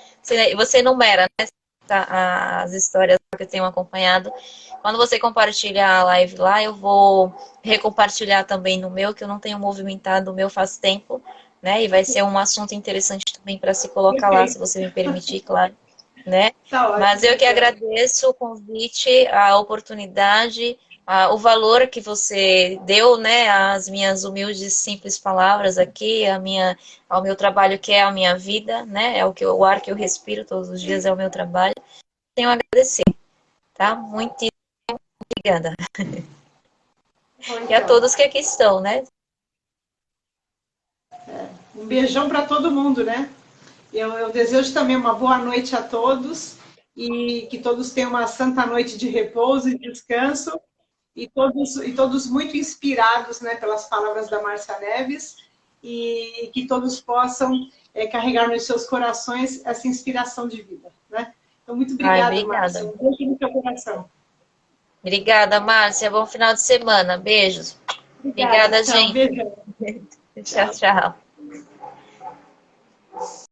você enumera, né, as histórias que eu tenho acompanhado. Quando você compartilha a live lá, eu vou recompartilhar também no meu, que eu não tenho movimentado o meu faz tempo, né, e vai ser um assunto interessante também para se colocar lá, se você me permitir, claro, né. Mas eu que agradeço o convite, a oportunidade, o valor que você deu, né, às minhas humildes, simples palavras aqui, ao meu trabalho que é a minha vida, né, o ar que eu respiro todos os dias é o meu trabalho. Tenho a agradecer, tá? Muito obrigada. E a todos que aqui estão, né? Um beijão para todo mundo, né? Eu desejo também uma boa noite a todos e que todos tenham uma santa noite de repouso e descanso. E todos muito inspirados, né, pelas palavras da Márcia Neves, e que todos possam carregar nos seus corações essa inspiração de vida. Né? Então, muito obrigada, Márcia. Um beijo no seu coração. Obrigada, Márcia. Bom final de semana. Beijos. Obrigada, tchau, gente. Beijão. Tchau, tchau.